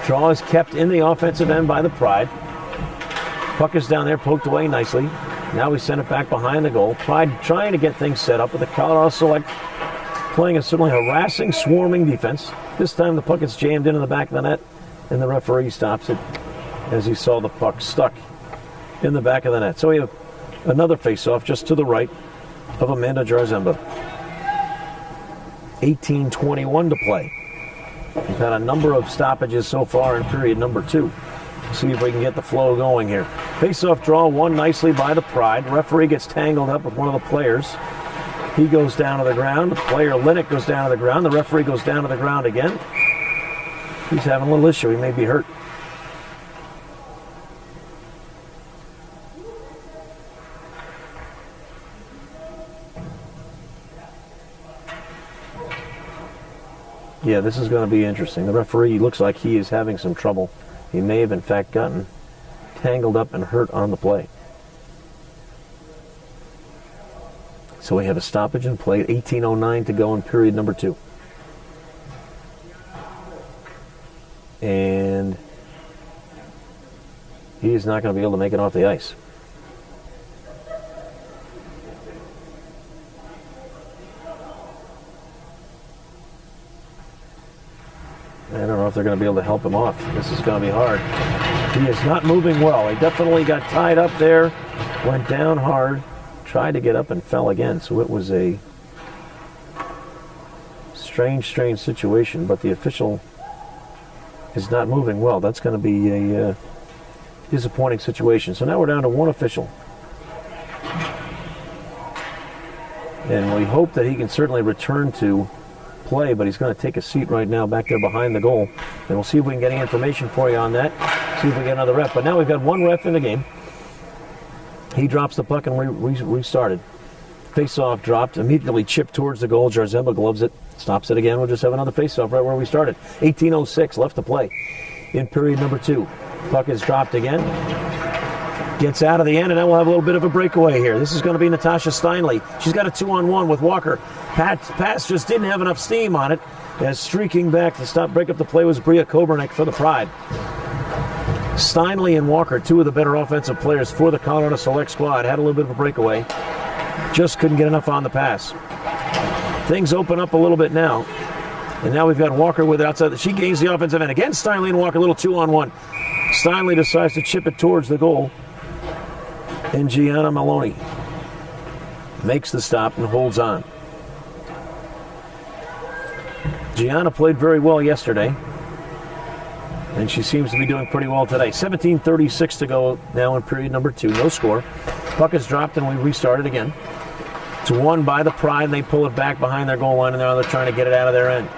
A: Draw is kept in the offensive end by the Pride. Puck is down there, poked away nicely. Now we send it back behind the goal. Pride trying to get things set up with the Colorado Select playing a certainly harassing, swarming defense. This time the puck is jammed into the back of the net, and the referee stops it as he saw the puck stuck in the back of the net. So we have another face-off just to the right of Amanda Jarzemba. 18:21 to play. We've had a number of stoppages so far in period number 2. See if we can get the flow going here. Face-off draw won nicely by the Pride. Referee gets tangled up with one of the players. He goes down to the ground. The player, Linnick, goes down to the ground. The referee goes down to the ground again. He's having a little issue. He may be hurt. Yeah, this is going to be interesting. The referee looks like he is having some trouble. He may have, in fact, gotten tangled up and hurt on the play. So we have a stoppage in play at 18:09 to go in period number 2. And he is not going to be able to make it off the ice. I don't know if they're going to be able to help him off. This is going to be hard. He is not moving well. He definitely got tied up there, went down hard, tried to get up and fell again. So it was a strange situation, but the official is not moving well. That's going to be a disappointing situation. So now we're down to one official. And we hope that he can certainly return to play, but he's going to take a seat right now back there behind the goal. And we'll see if we can get any information for you on that. See if we get another ref. But now we've got one ref in the game. He drops the puck and restarted. Face-off dropped, immediately chipped towards the goal. Jarzemba gloves it, stops it again. We'll just have another face-off right where we started. 18:06 left to play in period number 2. Puck is dropped again. Gets out of the end, and now we'll have a little bit of a breakaway here. This is going to be Natasha Steinle. She's got a 2-on-1 with Walker. Pass just didn't have enough steam on it. As streaking back to break up the play was Bria Kobernick for the Pride. Steinle and Walker, two of the better offensive players for the Colorado Select squad, had a little bit of a breakaway. Just couldn't get enough on the pass. Things open up a little bit now. And now we've got Walker with it outside. She gains the offensive end. Again, Steinle and Walker, a little 2-on-1. Steinle decides to chip it towards the goal. And Gianna Maloney makes the stop and holds on. Gianna played very well yesterday. And she seems to be doing pretty well today. 17:36 to go now in period number 2. No score. Puck is dropped and we restarted again. It's won by the Pride, and they pull it back behind their goal line, and now they're trying to get it out of their end.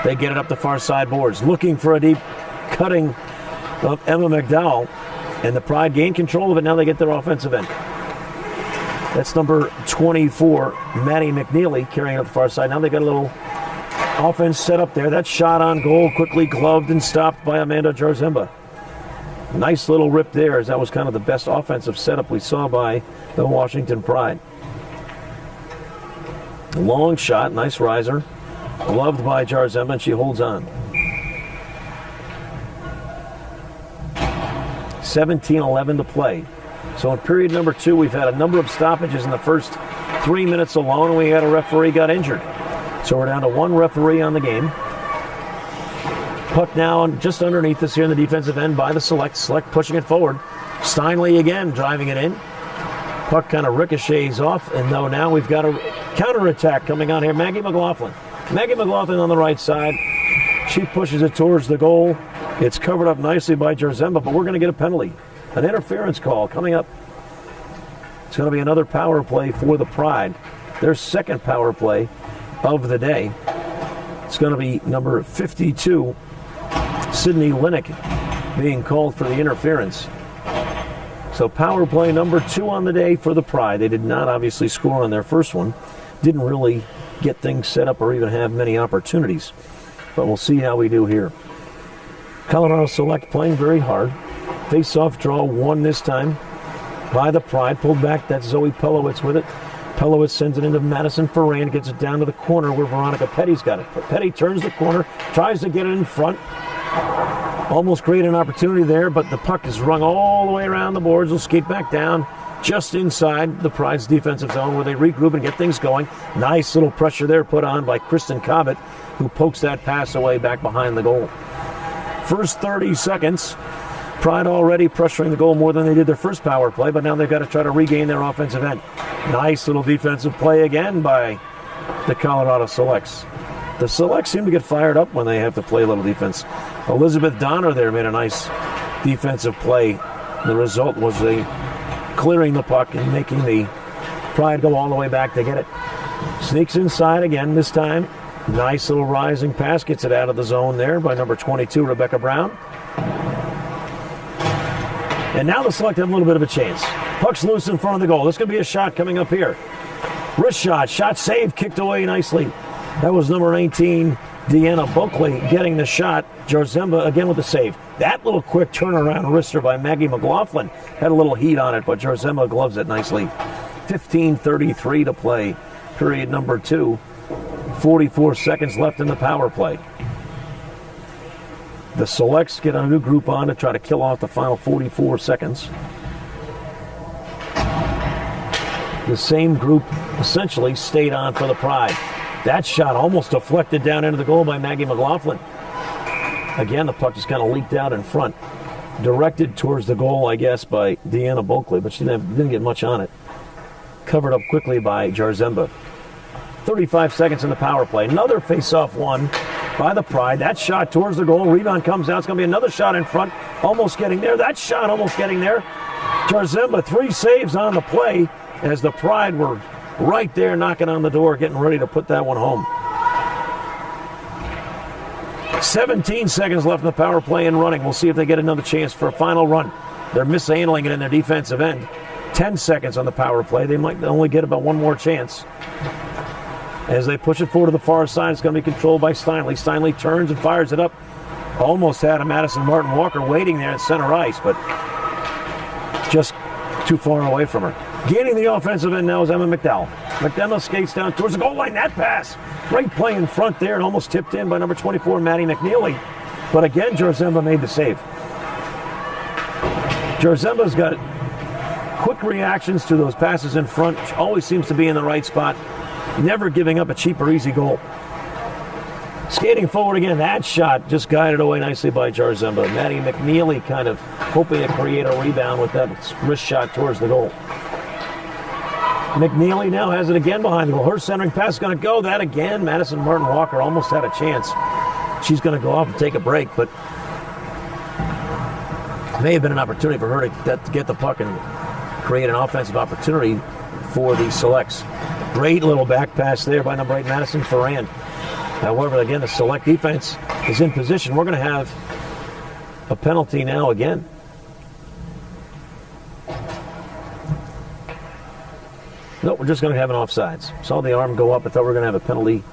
A: They get it up the far side boards, looking for a deep cutting of Emma McDowell, and the Pride gain control of it. Now they get their offensive end. That's number 24, Maddie McNeely, carrying it up the far side. Now they got a little offense set up there. That shot on goal quickly gloved and stopped by Amanda Jarzemba. Nice little rip there, as that was kind of the best offensive setup we saw by the Washington Pride. Long shot, nice riser. Gloved by Jarzemba, and she holds on. 17:11 to play. So in period number 2, we've had a number of stoppages in the first 3 minutes alone, and we had a referee got injured. So we're down to one referee on the game. Puck now just underneath us here in the defensive end by the Select. Select pushing it forward. Steinle again driving it in. Puck kind of ricochets off, and now we've got a counterattack coming on here. Maggie McLaughlin. Maggie McLaughlin on the right side. She pushes it towards the goal. It's covered up nicely by Jarzemba, but we're going to get a penalty. An interference call coming up. It's going to be another power play for the Pride. Their second power play of the day. It's going to be number 52, Sydney Linick, being called for the interference. So power play number 2 on the day for the Pride. They did not obviously score on their first one. Didn't really get things set up or even have many opportunities. But we'll see how we do here. Colorado Select playing very hard. Face-off draw won this time by the Pride. Pulled back, that's Zoe Pelowitz with it. Pelowitz sends it into Madison Ferrand, gets it down to the corner where Veronica Petty's got it. But Petty turns the corner, tries to get it in front. Almost created an opportunity there, but the puck is rung all the way around the boards. Will skate back down just inside the Pride's defensive zone where they regroup and get things going. Nice little pressure there put on by Kristen Cobbett, who pokes that pass away back behind the goal. First 30 seconds, Pride already pressuring the goal more than they did their first power play, but now they've got to try to regain their offensive end. Nice little defensive play again by the Colorado Selects. The Selects seem to get fired up when they have to play a little defense. Elizabeth Donner there made a nice defensive play. The result was they clearing the puck and making the Pride go all the way back to get it. Sneaks inside again this time. Nice little rising pass. Gets it out of the zone there by number 22, Rebecca Brown. And now the Select have a little bit of a chance. Puck's loose in front of the goal. This could be a shot coming up here. Wrist shot. Shot saved. Kicked away nicely. That was number 19, Deanna Bulkley, getting the shot. Jarzemba again with the save. That little quick turnaround wrister by Maggie McLaughlin had a little heat on it, but Jarzemba gloves it nicely. 15:33 to play. Period number 2. 44 seconds left in the power play. The Selects get a new group on to try to kill off the final 44 seconds. The same group essentially stayed on for the Pride. That shot almost deflected down into the goal by Maggie McLaughlin. Again, the puck just kind of leaked out in front. Directed towards the goal, I guess, by Deanna Bulkley, but she didn't get much on it. Covered up quickly by Jarzemba. 35 seconds in the power play. Another face-off won by the Pride. That shot towards the goal. Rebound comes out. It's going to be another shot in front. Almost getting there. That shot almost getting there. Jarzemba, 3 saves on the play as the Pride were right there knocking on the door, getting ready to put that one home. 17 seconds left in the power play and running. We'll see if they get another chance for a final run. They're mishandling it in their defensive end. 10 seconds on the power play. They might only get about one more chance. As they push it forward to the far side, it's going to be controlled by Steinle. Steinle turns and fires it up Almost had a Madison Martin Walker waiting there at center ice, but just too far away from her. Gaining the offensive end now is Emma McDowell. McDowell skates down towards the goal line. That pass. Great play in front there and almost tipped in by number 24, Maddie McNeely. But again, Jarzemba made the save. Jarzemba's got quick reactions to those passes in front. She always seems to be in the right spot. Never giving up a cheap or easy goal. Skating forward again, that shot just guided away nicely by Jarzemba. Maddie McNeely kind of hoping to create a rebound with that wrist shot towards the goal. McNeely now has it again behind the goal. Her centering pass is going to go. That again, Madison Martin Walker almost had a chance. She's going to go off and take a break, but may have been an opportunity for her to get the puck and create an offensive opportunity for the Selects. Great little back pass there by number 8, Madison Ferrand. However, again, the Select defense is in position. We're going to have a penalty now again. No, we're just going to have an offsides. Saw the arm go up. I thought we were going to have a penalty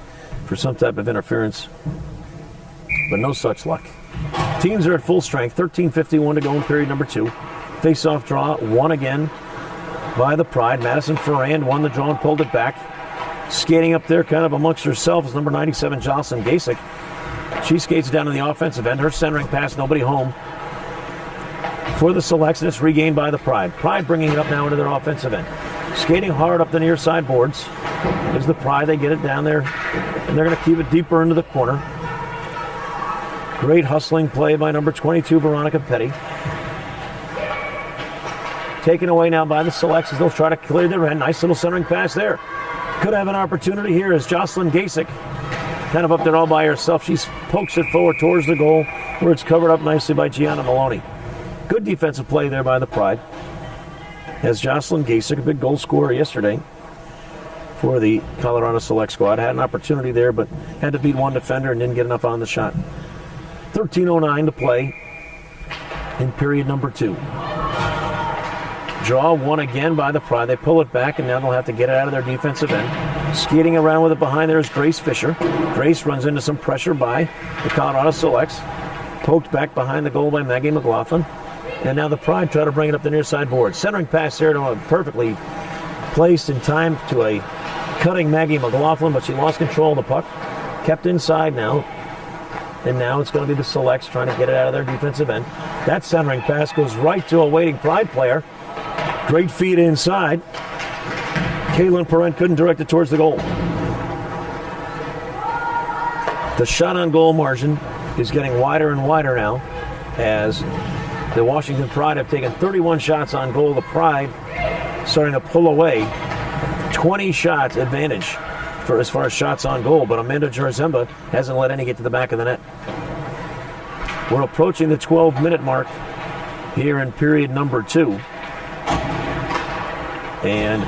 A: for some type of interference, but no such luck. Teams are at full strength. 13:51 to go in period number 2. Face-off draw, won again by the Pride. Madison Ferrand won the draw and pulled it back. Skating up there kind of amongst herself is number 97, Jocelyn Gasick. She skates down to the offensive end. Her centering pass, nobody home for the Selects, and it's regained by the Pride. Pride bringing it up now into their offensive end. Skating hard up the near side boards is the Pride. They get it down there, and they're going to keep it deeper into the corner. Great hustling play by number 22, Veronica Petty. Taken away now by the Selects as they'll try to clear their end. Nice little centering pass there. Could have an opportunity here as Jocelyn Gasick kind of up there all by herself. She pokes it forward towards the goal where it's covered up nicely by Gianna Maloney. Good defensive play there by the Pride. As Jocelyn Gasick, a big goal scorer yesterday for the Colorado Select squad, had an opportunity there but had to beat one defender and didn't get enough on the shot. 13:09 to play in period number 2. Draw won again by the Pride. They pull it back, and now they'll have to get it out of their defensive end. Skating around with it behind there is Grace Fisher. Grace runs into some pressure by the Colorado Selects. Poked back behind the goal by Maggie McLaughlin. And now the Pride try to bring it up the near side board. Centering pass there to a perfectly placed in time to a cutting Maggie McLaughlin, but she lost control of the puck. Kept inside now. And now it's going to be the Selects trying to get it out of their defensive end. That centering pass goes right to a waiting Pride player. Great feed inside. Caitlin Perrent couldn't direct it towards the goal. The shot on goal margin is getting wider and wider now as the Washington Pride have taken 31 shots on goal. The Pride starting to pull away. 20 shots advantage for as far as shots on goal, but Amanda Jarzemba hasn't let any get to the back of the net. We're approaching the 12-minute mark here in period number 2. And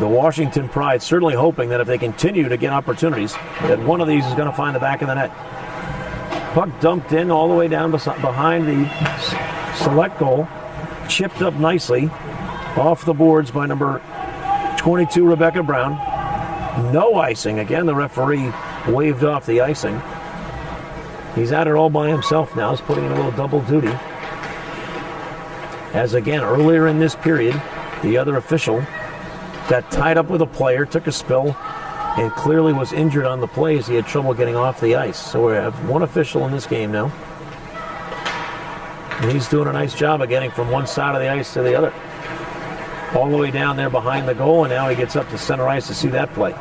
A: the Washington Pride certainly hoping that if they continue to get opportunities, that one of these is going to find the back of the net. Puck dumped in all the way down behind the Select goal. Chipped up nicely off the boards by number 22, Rebecca Brown. No icing. Again, the referee waved off the icing. He's at it all by himself now. He's putting in a little double duty. As again, earlier in this period, the other official got tied up with a player, took a spill, and clearly was injured on the play as he had trouble getting off the ice. So we have one official in this game now. And he's doing a nice job of getting from one side of the ice to the other. All the way down there behind the goal, and now he gets up to center ice to see that play.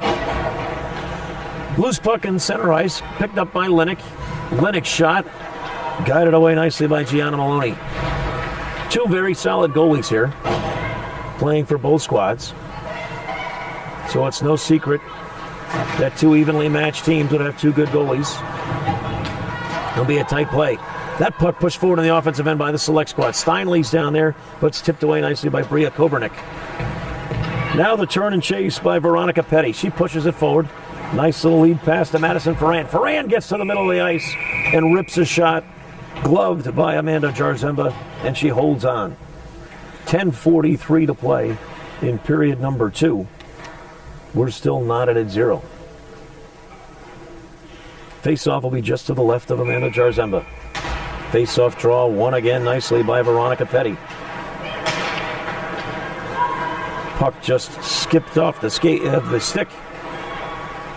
A: Loose puck in center ice, picked up by Linnick. Linnick's shot, guided away nicely by Gianna Maloney. Two very solid goalies here, playing for both squads. So it's no secret that two evenly matched teams would have two good goalies. It'll be a tight play. That puck pushed forward in the offensive end by the Select squad. Steinley's down there, but it's tipped away nicely by Bria Kobernick. Now the turn and chase by Veronica Petty. She pushes it forward. Nice little lead pass to Madison Ferrand. Ferrand gets to the middle of the ice and rips a shot. Gloved by Amanda Jarzemba, and she holds on. 10:43 to play in period number 2. We're still knotted at 0. Face-off will be just to the left of Amanda Jarzemba. Face-off draw won again nicely by Veronica Petty. Puck just skipped off the stick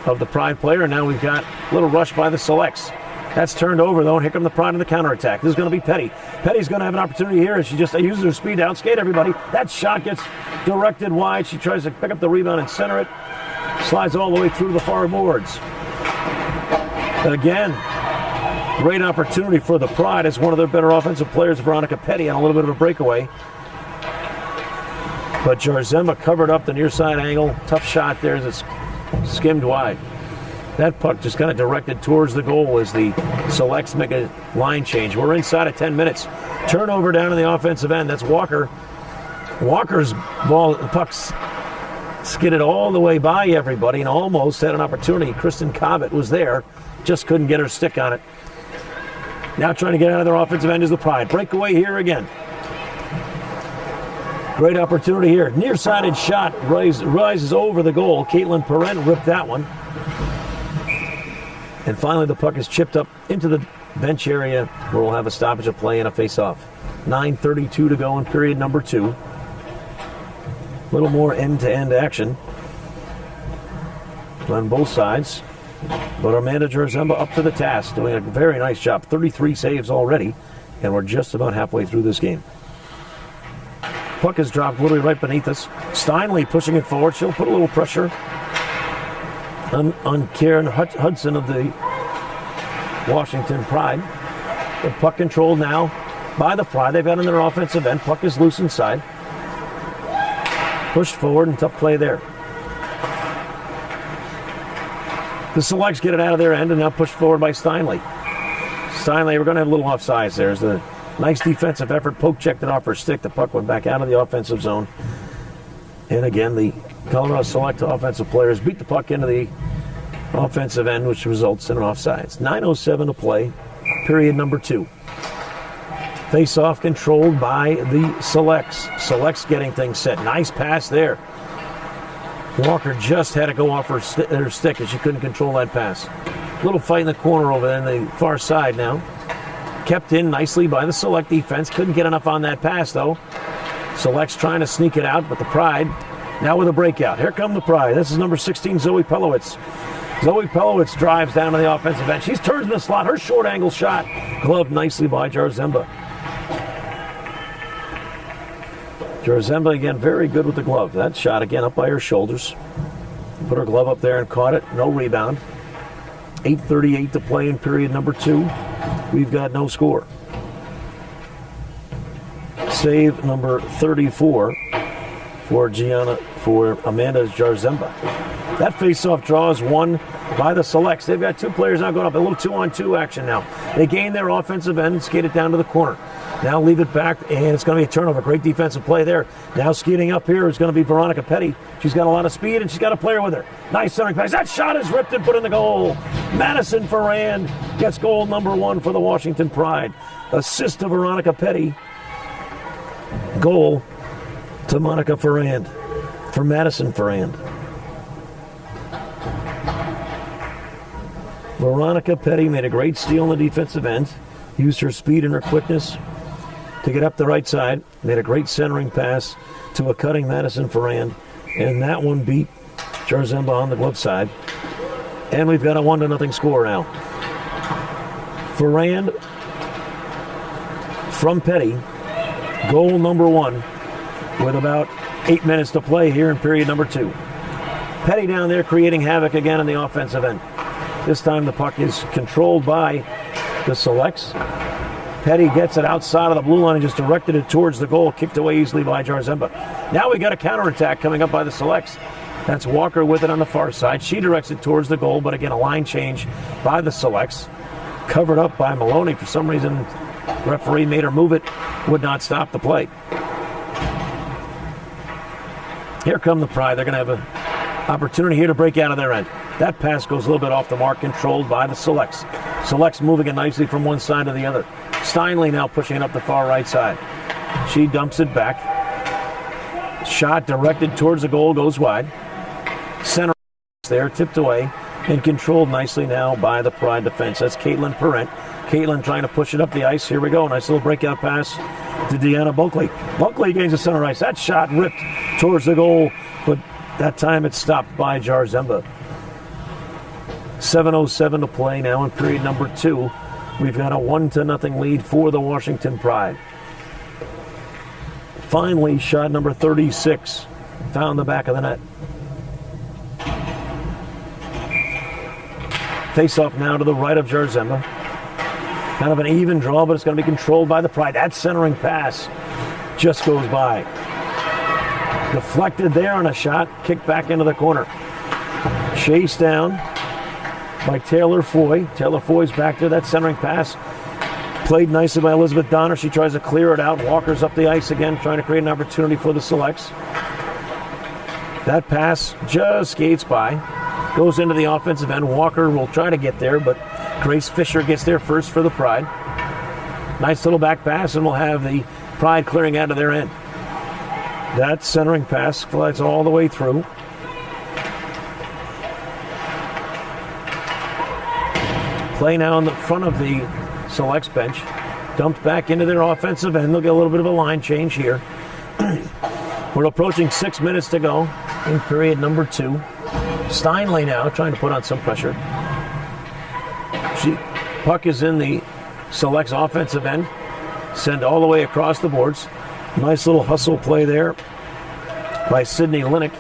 A: of the Pride player, and now we've got a little rush by the Selects. That's turned over, though, and here come the Pride in the counterattack. This is going to be Petty. Petty's going to have an opportunity here as she just uses her speed to outskate everybody. That shot gets directed wide. She tries to pick up the rebound and center it. Slides all the way through the far boards. Again, great opportunity for the Pride as one of their better offensive players, Veronica Petty, on a little bit of a breakaway. But Jarzemba covered up the near side angle. Tough shot there as it's skimmed wide. That puck just kind of directed towards the goal as the Selects make a line change. We're inside of 10 minutes. Turnover down in the offensive end. That's Walker. Walker's ball, the puck's skidded all the way by everybody and almost had an opportunity. Kristen Cobbett was there, just couldn't get her stick on it. Now trying to get out of their offensive end is the Pride. Breakaway here again. Great opportunity here. Nearsided shot rises over the goal. Caitlin Perrin ripped that one. And finally the puck is chipped up into the bench area where we'll have a stoppage of play and a face-off. 9:32 to go in period number 2. A little more end-to-end action on both sides. But Amanda Jarzemba up to the task, doing a very nice job. 33 saves already, and we're just about halfway through this game. Puck is dropped literally right beneath us. Steinle pushing it forward. She'll put a little pressure on Karen Hudson of the Washington Pride. The puck controlled now by the Pride. They've got in their offensive end. Puck is loose inside. Pushed forward and tough play there. The Selects get it out of their end and now pushed forward by Steinle. Steinle, we're going to have a little offsides there. There's a nice defensive effort. Poke checked it off her stick. The puck went back out of the offensive zone. And again, the Colorado Select offensive players beat the puck into the offensive end, which results in an offsides. 9:07 to play, period number 2. Face-off controlled by the Selects. Selects getting things set. Nice pass there. Walker just had to go off her stick as she couldn't control that pass. Little fight in the corner over there on the far side now. Kept in nicely by the Select defense. Couldn't get enough on that pass, though. Select's trying to sneak it out, but the Pride now with a breakout. Here come the Pride. This is number 16, Zoe Pelowitz. Zoe Pelowitz drives down to the offensive end. She's turned in the slot. Her short angle shot gloved nicely by Jarzemba. Jarzemba again very good with the glove. That shot again up by her shoulders. Put her glove up there and caught it. No rebound. 8:38 to play in period number 2. We've got no score. Save number 34 for Amanda Jarzemba. That face-off draw is won by the Selects. They've got two players now going up. A little 2-on-2 action now. They gain their offensive end and skate it down to the corner. Now leave it back, and it's going to be a turnover. Great defensive play there. Now skating up here is going to be Veronica Petty. She's got a lot of speed, and she's got a player with her. Nice centering pass. That shot is ripped and put in the goal. Madison Ferrand gets goal number 1 for the Washington Pride. Assist to Veronica Petty. Goal to Monica Ferrand for Madison Ferrand. Veronica Petty made a great steal in the defensive end. Used her speed and her quickness to get up the right side. Made a great centering pass to a cutting Madison Ferrand. And that one beat Jarzemba on the glove side. And we've got a 1-0 score now. Ferrand from Petty. Goal number 1 with about 8 minutes to play here in period number 2. Petty down there creating havoc again in the offensive end. This time the puck is controlled by the Selects. Petty gets it outside of the blue line and just directed it towards the goal, kicked away easily by Jarzemba. Now we got a counterattack coming up by the Selects. That's Walker with it on the far side. She directs it towards the goal, but again a line change by the Selects. Covered up by Maloney. For some reason, referee made her move it, would not stop the play. Here come the Pride. They're going to have an opportunity here to break out of their end. That pass goes a little bit off the mark, controlled by the Selects. Selects moving it nicely from one side to the other. Steinle now pushing it up the far right side. She dumps it back. Shot directed towards the goal, goes wide. Center there, tipped away. and controlled nicely now by the Pride defense. That's Caitlin Parent. Caitlin trying to push it up the ice. Here we go. Nice little breakout pass to Deanna Buckley. Buckley gains the center ice. That shot ripped towards the goal, but that time it's stopped by Jarzemba. 7:07 to play now in period number 2. We've got a 1-0 lead for the Washington Pride. Finally, shot number 36. Found the back of the net. Face-off now to the right of Jarzemba. Kind of an even draw, but it's going to be controlled by the Pride. That centering pass just goes by. Deflected there on a shot, kicked back into the corner. Chased down by Taylor Foy. Taylor Foy's back there. That centering pass played nicely by Elizabeth Donner. She tries to clear it out. Walker's up the ice again, trying to create an opportunity for the Selects. That pass just skates by. Goes into the offensive end. Walker will try to get there, but Grace Fisher gets there first for the Pride. Nice little back pass, and we'll have the Pride clearing out of their end. That centering pass flies all the way through. Play now in the front of the Selects bench. Dumped back into their offensive end. They'll get a little bit of a line change here. We're approaching 6 minutes to go in period number 2. Steinley now trying to put on some pressure. Puck is in the Selects offensive end. Send all the way across the boards. Nice little hustle play there by Sydney Linick.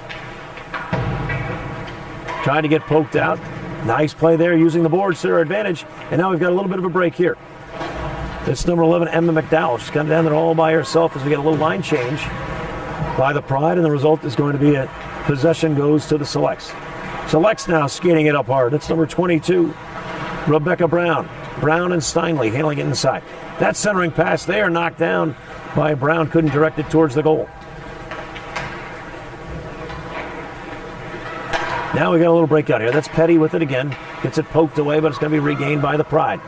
A: Trying to get poked out. Nice play there using the boards to their advantage. And now we've got a little bit of a break here. It's number 11, Emma McDowell. She's come down there all by herself as we get a little line change by the Pride, and the result is going to be a possession goes to the Selects. Selects now skating it up hard. That's number 22, Rebecca Brown. Brown and Steinley handling it inside. That centering pass there knocked down by Brown. Couldn't direct it towards the goal. Now we got a little breakout here. That's Petty with it again. Gets it poked away, but it's going to be regained by the Pride.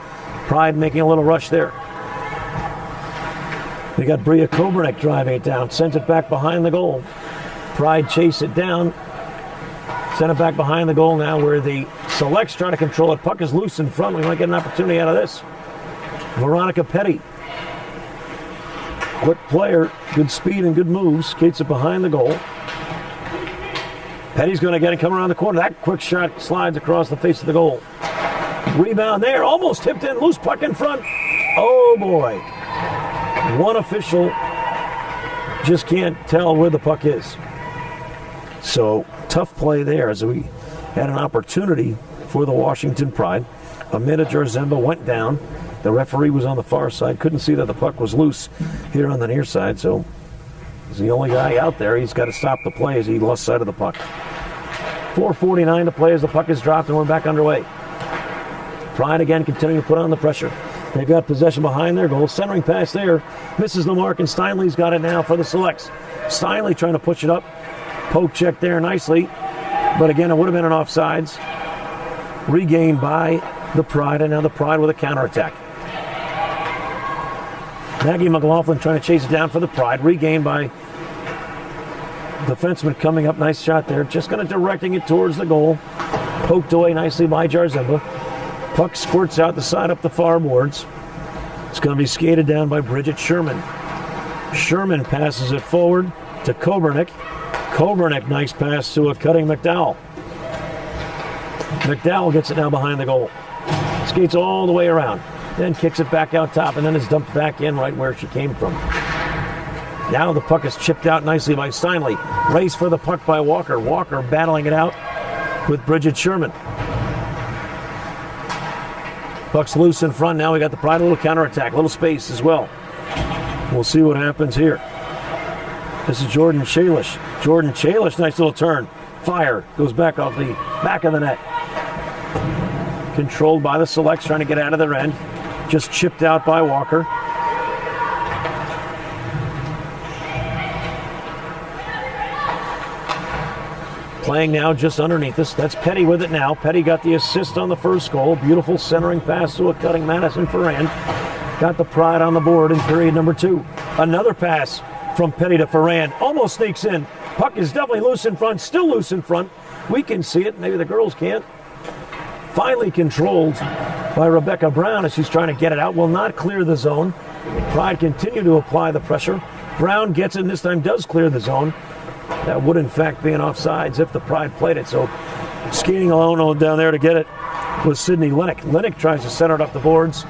A: Pride making a little rush there. They got Bria Kobernick driving it down. Sends it back behind the goal. Pride chase it down. Send it back behind the goal now where the Selects try to control it. Puck is loose in front. We might get an opportunity out of this. Veronica Petty. Quick player. Good speed and good moves. Skates it behind the goal. Petty's going to get it, come around the corner. That quick shot slides across the face of the goal. Rebound there. Almost tipped in. Loose puck in front. Oh, boy. One official just can't tell where the puck is. So, tough play there as we had an opportunity for the Washington Pride. Amanda Jarzemba went down. The referee was on the far side. Couldn't see that the puck was loose here on the near side. So, he's the only guy out there. He's got to stop the play as he lost sight of the puck. 4:49 to play as the puck is dropped and we're back underway. Pride again continuing to put on the pressure. They've got possession behind their goal. Centering pass there. Misses the mark, and Steinley's got it now for the Selects. Steinley trying to push it up. Poke check there nicely. But again, it would have been an offsides. Regained by the Pride, and now the Pride with a counterattack. Maggie McLaughlin trying to chase it down for the Pride. Regained by defenseman coming up. Nice shot there. Just going to directing it towards the goal. Poked away nicely by Jarzemba. Puck squirts out the side up the far boards. It's going to be skated down by Bridget Sherman. Sherman passes it forward to Kobernick. Kobernick, nice pass to a cutting McDowell. McDowell gets it now behind the goal. Skates all the way around. Then kicks it back out top and then is dumped back in right where she came from. Now the puck is chipped out nicely by Steinley. Race for the puck by Walker. Walker battling it out with Bridget Sherman. Puck's loose in front. Now we got the Pride, a little counterattack, a little space as well. We'll see what happens here. This is Jordan Chalish. Jordan Chalish, nice little turn. Fire. Goes back off the back of the net. Controlled by the Selects, trying to get out of their end. Just chipped out by Walker. Playing now just underneath us. That's Petty with it now. Petty got the assist on the first goal. Beautiful centering pass to a cutting Madison Ferrand. Got the Pride on the board in period number 2. Another pass from Petty to Ferrand. Almost sneaks in. Puck is definitely loose in front. Still loose in front. We can see it. Maybe the girls can't. Finally controlled by Rebecca Brown as she's trying to get it out. Will not clear the zone. Pride continue to apply the pressure. Brown gets it and this time does clear the zone. That would in fact be an offsides if the Pride played it. So skating alone down there to get it was Sydney Lennox. Lennox tries to center it up the boards.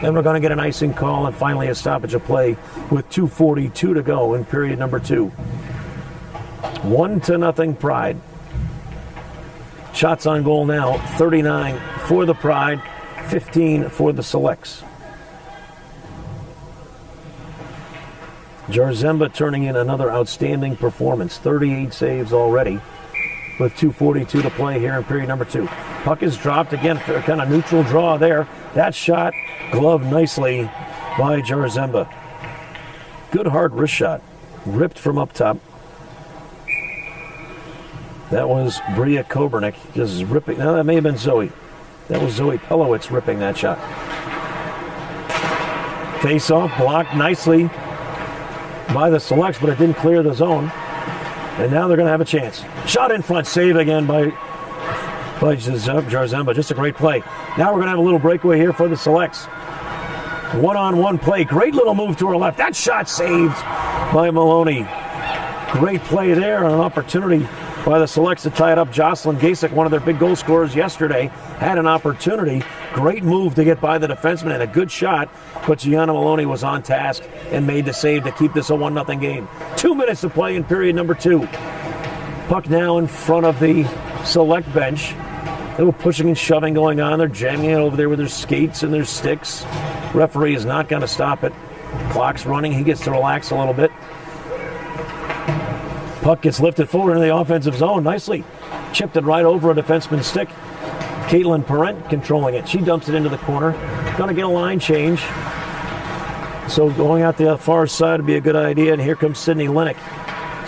A: Then we're going to get an icing call and finally a stoppage of play with 2:42 to go in period number 2. 1-0 Pride. Shots on goal now, 39 for the Pride, 15 for the Selects. Jarzemba turning in another outstanding performance, 38 saves already with 2:42 to play here in period number 2. Puck is dropped again for a kind of neutral draw there. That shot gloved nicely by Jarzemba. Good hard wrist shot, ripped from up top. That was Bria Kobernick just ripping. Now that may have been Zoe. That was Zoe Pelowitz ripping that shot. Face off, blocked nicely by the Selects, but it didn't clear the zone. And now they're going to have a chance. Shot in front, save again by Jarzemba. Just a great play. Now we're going to have a little breakaway here for the Selects. One-on-one play. Great little move to her left. That shot saved by Maloney. Great play there and an opportunity by the Selects to tie it up. Jocelyn Gasick, one of their big goal scorers yesterday, had an opportunity. Great move to get by the defenseman and a good shot, but Gianna Maloney was on task and made the save to keep this a 1-0 game. 2 minutes to play in period number 2. Puck now in front of the Select bench. A little pushing and shoving going on. They're jamming it over there with their skates and their sticks. Referee is not going to stop it. Clock's running. He gets to relax a little bit. Puck gets lifted forward into the offensive zone. Nicely chipped it right over a defenseman's stick. Caitlin Parent controlling it. She dumps it into the corner. Going to get a line change. So going out the far side would be a good idea. And here comes Sydney Lennox.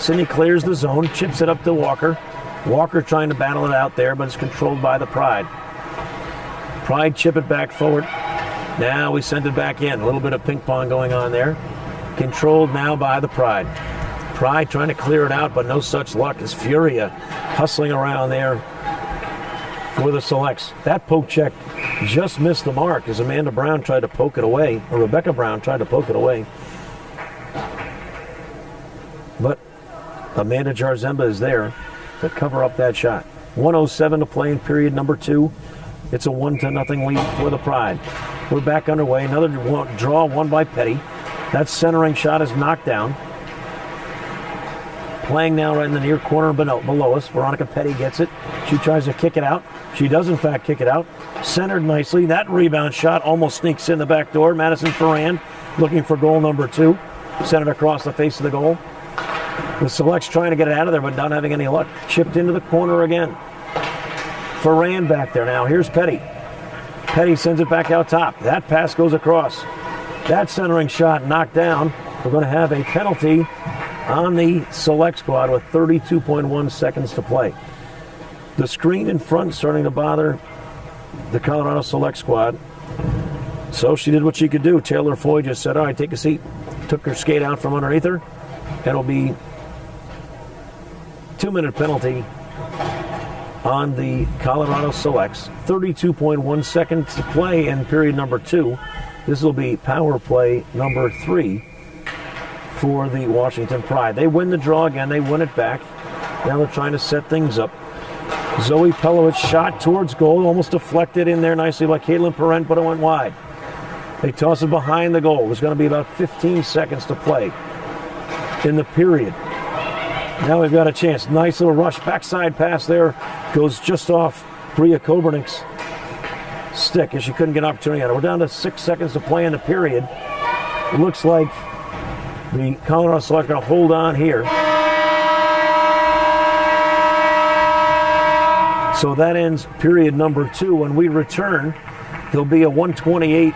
A: Sydney clears the zone, chips it up to Walker. Walker trying to battle it out there, but it's controlled by the Pride. Pride chip it back forward. Now we send it back in. A little bit of ping pong going on there. Controlled now by the Pride. Pride trying to clear it out, but no such luck as Furia hustling around there for the Selects. That poke check just missed the mark as Amanda Brown tried to poke it away, or Rebecca Brown tried to poke it away. But Amanda Jarzemba is there to cover up that shot. 1:07 to play in period number 2. It's a 1-0 lead for the Pride. We're back underway. Another draw won by Petty. That centering shot is knocked down. Playing now right in the near corner below us. Veronica Petty gets it. She tries to kick it out. She does in fact kick it out. Centered nicely. That rebound shot almost sneaks in the back door. Madison Ferrand looking for goal number 2. Sent it across the face of the goal. The Selects trying to get it out of there, but not having any luck. Chipped into the corner again. Ferrand back there now. Here's Petty. Petty sends it back out top. That pass goes across. That centering shot knocked down. We're going to have a penalty on the Select squad with 32.1 seconds to play. The screen in front starting to bother the Colorado Select squad. So she did what she could do. Taylor Foy just said, all right, take a seat. Took her skate out from underneath her. It'll be 2-minute penalty on the Colorado Selects. 32.1 seconds to play in period number 2. This will be power play number 3 for the Washington Pride. They win the draw again. They win it back. Now they're trying to set things up. Zoe Pelowitz shot towards goal, almost deflected in there nicely by Caitlin Parent, but it went wide. They toss it behind the goal. There's going to be about 15 seconds to play in the period. Now we've got a chance. Nice little rush. Backside pass there. Goes just off Bria Kobernick's stick as she couldn't get an opportunity on it. We're down to 6 seconds to play in the period. It looks like the Colorado Select are going to hold on here. So that ends period number 2. When we return, there'll be a 1:28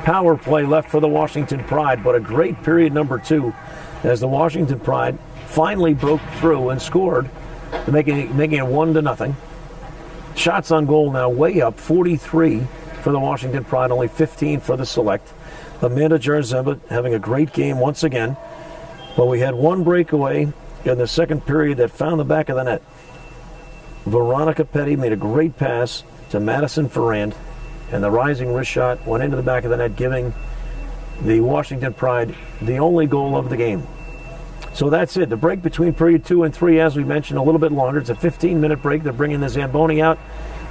A: power play left for the Washington Pride, but a great period number 2 as the Washington Pride finally broke through and scored, making it 1-0. Shots on goal now way up, 43 for the Washington Pride, only 15 for the Select. Amanda Jarzemba having a great game once again. But we had one breakaway in the second period that found the back of the net. Veronica Petty made a great pass to Madison Ferrand, and the rising wrist shot went into the back of the net, giving the Washington Pride the only goal of the game. So that's it. The break between period 2 and 3, as we mentioned, a little bit longer. It's a 15-minute break. They're bringing the Zamboni out,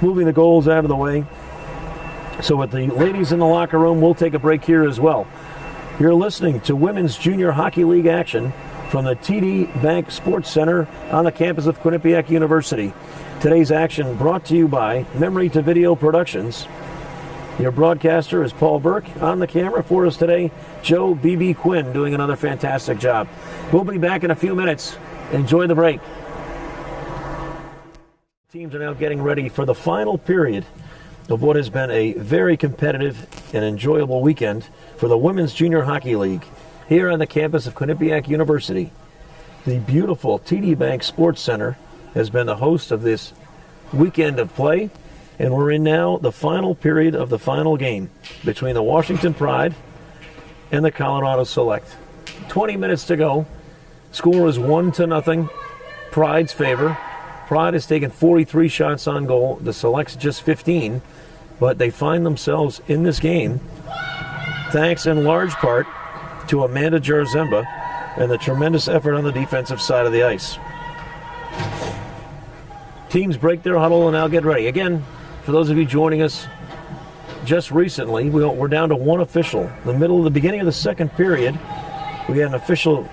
A: moving the goals out of the way. So with the ladies in the locker room, we'll take a break here as well. You're listening to Women's Junior Hockey League action from the TD Bank Sports Center on the campus of Quinnipiac University. Today's action brought to you by Memory to Video Productions. Your broadcaster is Paul Burke. On the camera for us today, Joe B.B. Quinn, doing another fantastic job. We'll be back in a few minutes. Enjoy the break. Teams are now getting ready for the final period of what has been a very competitive and enjoyable weekend for the Women's Junior Hockey League here on the campus of Quinnipiac University. The beautiful TD Bank Sports Center has been the host of this weekend of play. And we're in now the final period of the final game between the Washington Pride and the Colorado Select. 20 minutes to go. Score is 1-0, Pride's favor. Pride has taken 43 shots on goal. The Select's just 15. But they find themselves in this game thanks in large part to Amanda Jarzemba and the tremendous effort on the defensive side of the ice. Teams break their huddle and now get ready. Again, for those of you joining us just recently, we're down to one official. The beginning of the second period, we had an official,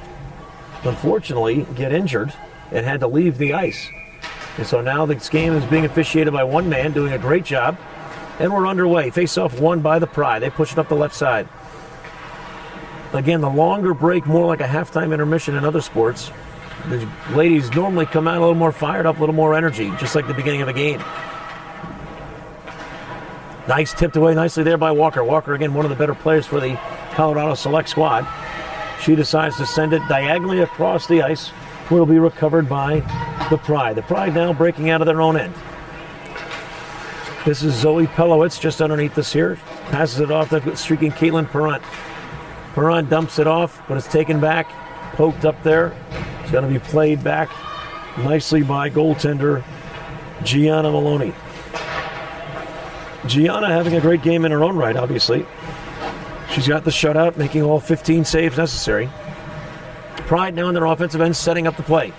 A: unfortunately, get injured and had to leave the ice. And so now this game is being officiated by one man, doing a great job. And we're underway. Face-off won by the Pride. They push it up the left side. Again, the longer break, more like a halftime intermission in other sports. The ladies normally come out a little more fired up, a little more energy, just like the beginning of a game. Nice, tipped away nicely there by Walker. Walker, again, one of the better players for the Colorado Select squad. She decides to send it diagonally across the ice, where it'll be recovered by the Pride. The Pride now breaking out of their own end. This is Zoe Pelowitz just underneath this here. Passes it off to streaking Caitlin Perrant. Perrant dumps it off, but it's taken back, poked up there. It's going to be played back nicely by goaltender Gianna Maloney. Gianna having a great game in her own right, obviously. She's got the shutout, making all 15 saves necessary. Pride now in their offensive end, setting up the play.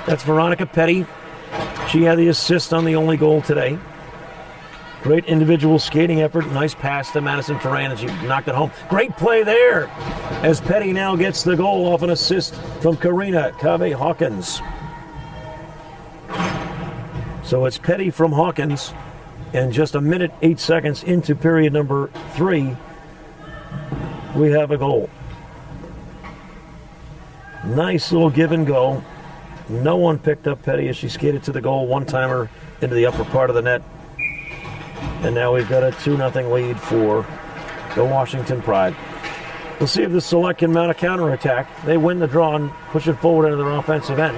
A: That's Veronica Petty. She had the assist on the only goal today. Great individual skating effort. Nice pass to Madison Ferrand, and she knocked it home. Great play there, as Petty now gets the goal off an assist from Karina Cave-Hawkins. So it's Petty from Hawkins. And just a minute, 8 seconds into period number 3, we have a goal. Nice little give and go. No one picked up Petty as she skated to the goal, one-timer into the upper part of the net. And now we've got a 2-0 lead for the Washington Pride. We'll see if the Select can mount a counterattack. They win the draw and push it forward into their offensive end.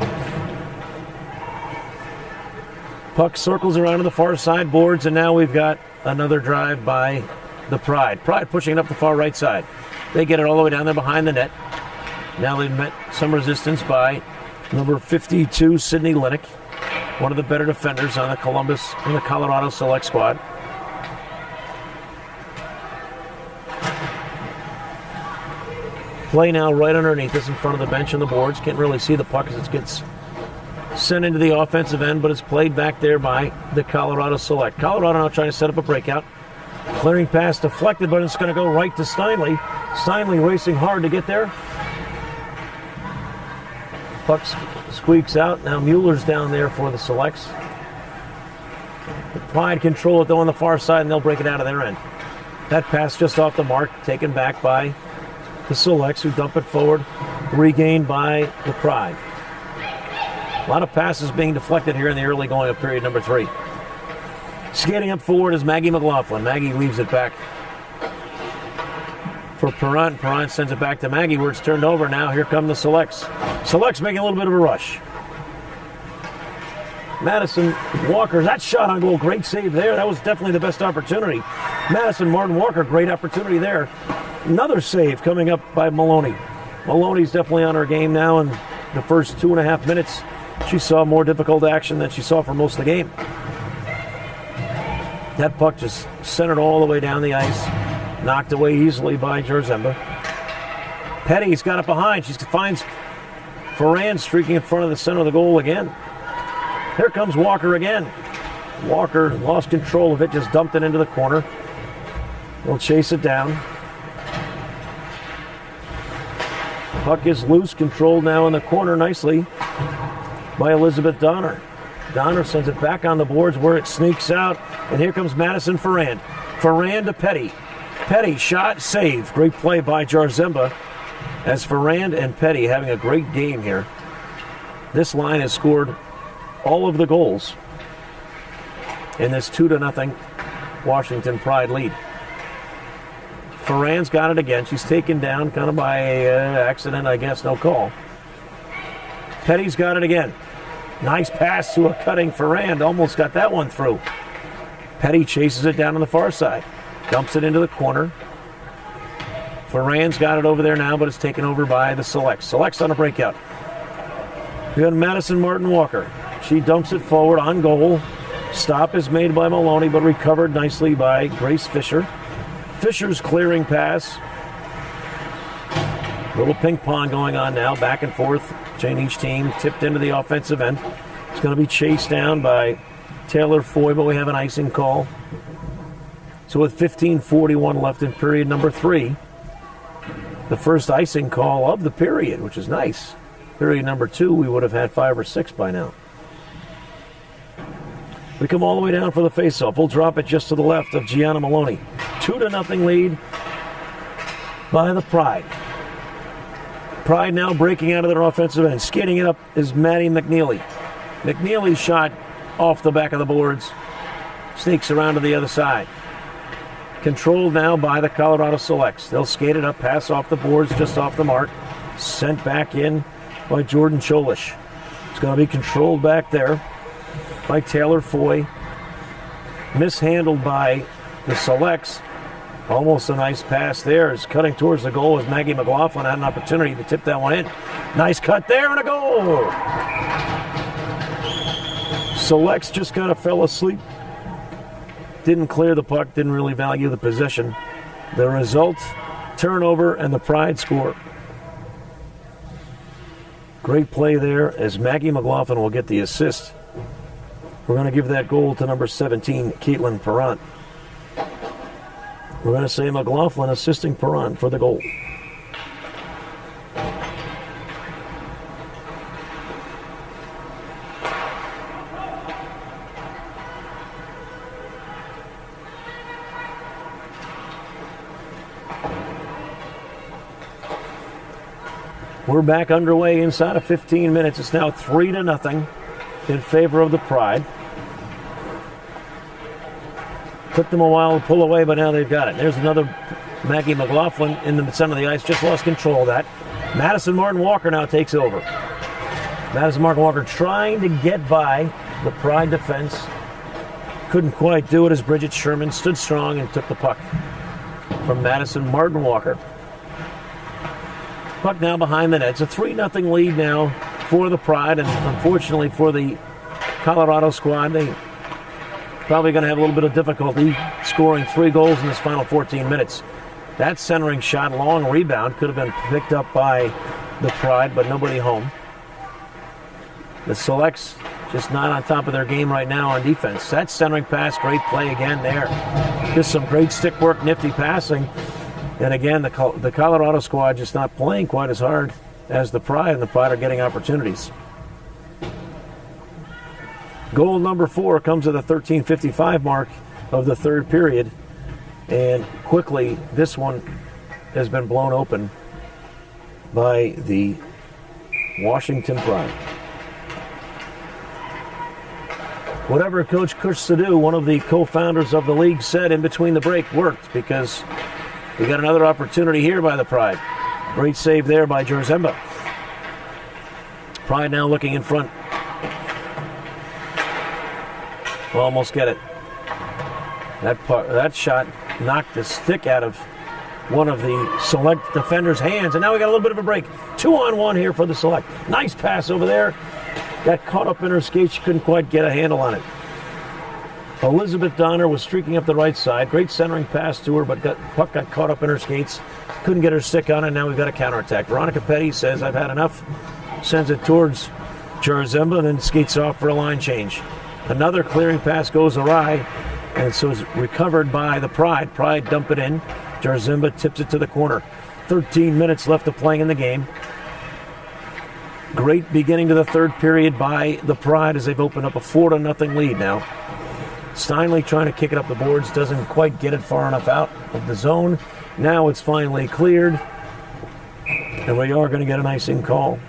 A: Puck circles around to the far side boards, and now we've got another drive by the Pride. Pride pushing it up the far right side. They get it all the way down there behind the net. Now they've met some resistance by number 52, Sydney Linnick, one of the better defenders on the Columbus and the Colorado Select squad. Play now right underneath us in front of the bench and the boards. Can't really see the puck as it gets sent into the offensive end, but it's played back there by the Colorado Select. Colorado now trying to set up a breakout. Clearing pass deflected, but it's going to go right to Steinle. Steinle racing hard to get there. Puck squeaks out. Now Mueller's down there for the Selects. The Pride control it though on the far side, and they'll break it out of their end. That pass just off the mark, taken back by the Selects, who dump it forward, regained by the Pride. A lot of passes being deflected here in the early going of period number 3. Skating up forward is Maggie McLaughlin. Maggie leaves it back for Perrant. Perrant sends it back to Maggie where it's turned over. Now here come the Selects. Selects making a little bit of a rush. Madison Walker, that shot on goal, great save there. That was definitely the best opportunity. Madison Martin Walker, great opportunity there. Another save coming up by Maloney. Maloney's definitely on her game now. In the first 2.5 minutes, she saw more difficult action than she saw for most of the game. That puck just centered all the way down the ice. Knocked away easily by Jarzemba. Petty's got it behind. She finds Ferrand streaking in front of the center of the goal again. Here comes Walker again. Walker lost control of it, just dumped it into the corner. They'll chase it down. Puck is loose, controlled now in the corner nicely by Elizabeth Donner. Donner sends it back on the boards where it sneaks out, and here comes Madison Ferrand. Ferrand to Petty. Petty shot, save. Great play by Jarzemba as Ferrand and Petty having a great game here. This line has scored all of the goals in this 2-0 Washington Pride lead. Ferrand's got it again. She's taken down kind of by accident, I guess, no call. Petty's got it again. Nice pass to a cutting Ferrand. Almost got that one through. Petty chases it down on the far side. Dumps it into the corner. Ferrand's got it over there now, but it's taken over by the Selects. Selects on a breakout. We got Madison Martin Walker. She dumps it forward on goal. Stop is made by Maloney, but recovered nicely by Grace Fisher. Fisher's clearing pass. Little ping pong going on now, back and forth between each team. Tipped into the offensive end. It's going to be chased down by Taylor Foy, but we have an icing call. So with 15:41 left in period number 3, the first icing call of the period, which is nice. Period number 2, we would have had 5 or 6 by now. We come all the way down for the faceoff. We'll drop it just to the left of Gianna Maloney. 2-0 lead by the Pride. Pride now breaking out of their offensive end. Skating it up is Maddie McNeely. McNeely's shot off the back of the boards. Sneaks around to the other side. Controlled now by the Colorado Selects. They'll skate it up, pass off the boards, just off the mark. Sent back in by Jordan Cholish. It's going to be controlled back there by Taylor Foy. Mishandled by the Selects. Almost a nice pass there. It's cutting towards the goal as Maggie McLaughlin had an opportunity to tip that one in. Nice cut there and a goal! Selects just kind of fell asleep. Didn't clear the puck, didn't really value the possession. The result, turnover, and the Pride score. Great play there as Maggie McLaughlin will get the assist. We're going to give that goal to number 17, Caitlin Perrant. We're going to say McLaughlin assisting Perrant for the goal. We're back underway inside of 15 minutes. It's now 3-0 in favor of the Pride. Took them a while to pull away, but now they've got it. There's another Maggie McLaughlin in the center of the ice. Just lost control of that. Madison Martin Walker now takes over. Madison Martin Walker trying to get by the Pride defense. Couldn't quite do it as Bridget Sherman stood strong and took the puck from Madison Martin Walker. Puck now behind the net. It's a 3-0 lead now for the Pride, and unfortunately for the Colorado squad, they probably going to have a little bit of difficulty scoring 3 goals in this final 14 minutes. That centering shot, long rebound, could have been picked up by the Pride, but nobody home. The Selects just not on top of their game right now on defense. That centering pass, great play again there. Just some great stick work, nifty passing. And again, the Colorado squad just not playing quite as hard as the Pride, and the Pride are getting opportunities. Goal number 4 comes at the 13:55 mark of the third period. And quickly, this one has been blown open by the Washington Pride. Whatever Coach Kush Sadu, one of the co-founders of the league, said in between the break worked, because we got another opportunity here by the Pride. Great save there by Jarzemba. Pride now looking in front. We'll almost get it. That shot knocked the stick out of one of the Select defenders' hands, and now we got a little bit of a break. 2-on-1 here for the Select. Nice pass over there. Got caught up in her skate. She couldn't quite get a handle on it. Elizabeth Donner was streaking up the right side. Great centering pass to her, but puck got caught up in her skates. Couldn't get her stick on it. Now we've got a counterattack. Veronica Petty says, I've had enough. Sends it towards Jarzemba, and then skates off for a line change. Another clearing pass goes awry, and so it's recovered by the Pride. Pride dump it in. Jarzemba tips it to the corner. 13 minutes left of playing in the game. Great beginning to the third period by the Pride as they've opened up a 4-0 lead now. Steinle trying to kick it up the boards, doesn't quite get it far enough out of the zone. Now it's finally cleared, and we are going to get an icing call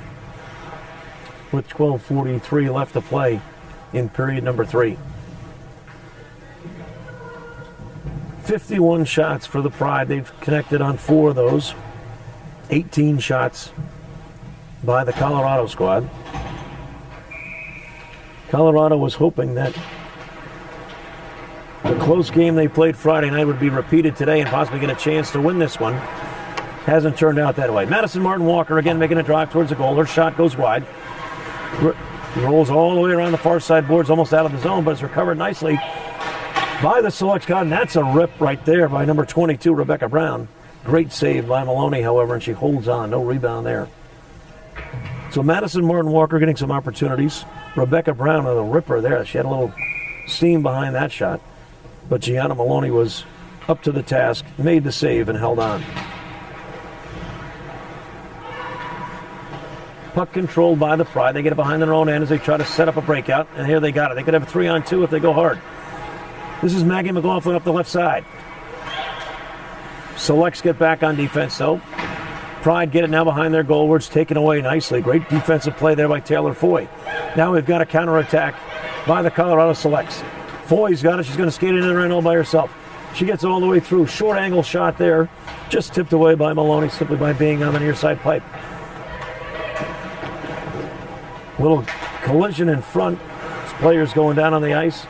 A: with 12:43 left to play in period number 3. 51 shots for the Pride. They've connected on 4 of those. 18 shots by the Colorado squad. Colorado was hoping that the close game they played Friday night would be repeated today and possibly get a chance to win this one. Hasn't turned out that way. Madison Martin Walker again making a drive towards the goal. Her shot goes wide. Rolls all the way around the far side boards, almost out of the zone, but it's recovered nicely by the select squad. And that's a rip right there by number 22, Rebecca Brown. Great save by Maloney, however, and she holds on. No rebound there. So Madison Martin Walker getting some opportunities. Rebecca Brown with a ripper there. She had a little steam behind that shot. But Gianna Maloney was up to the task, made the save, and held on. Puck controlled by the Pride. They get it behind their own end as they try to set up a breakout. And here they got it. They could have a 3-on-2 if they go hard. This is Maggie McLaughlin up the left side. Selects get back on defense, though. Pride get it now behind their goalwards, taken away nicely. Great defensive play there by Taylor Foy. Now we've got a counterattack by the Colorado Selects. Foy's got it. She's going to skate into the end all by herself. She gets all the way through. Short angle shot there. Just tipped away by Maloney simply by being on the near side pipe. Little collision in front. Players going down on the ice.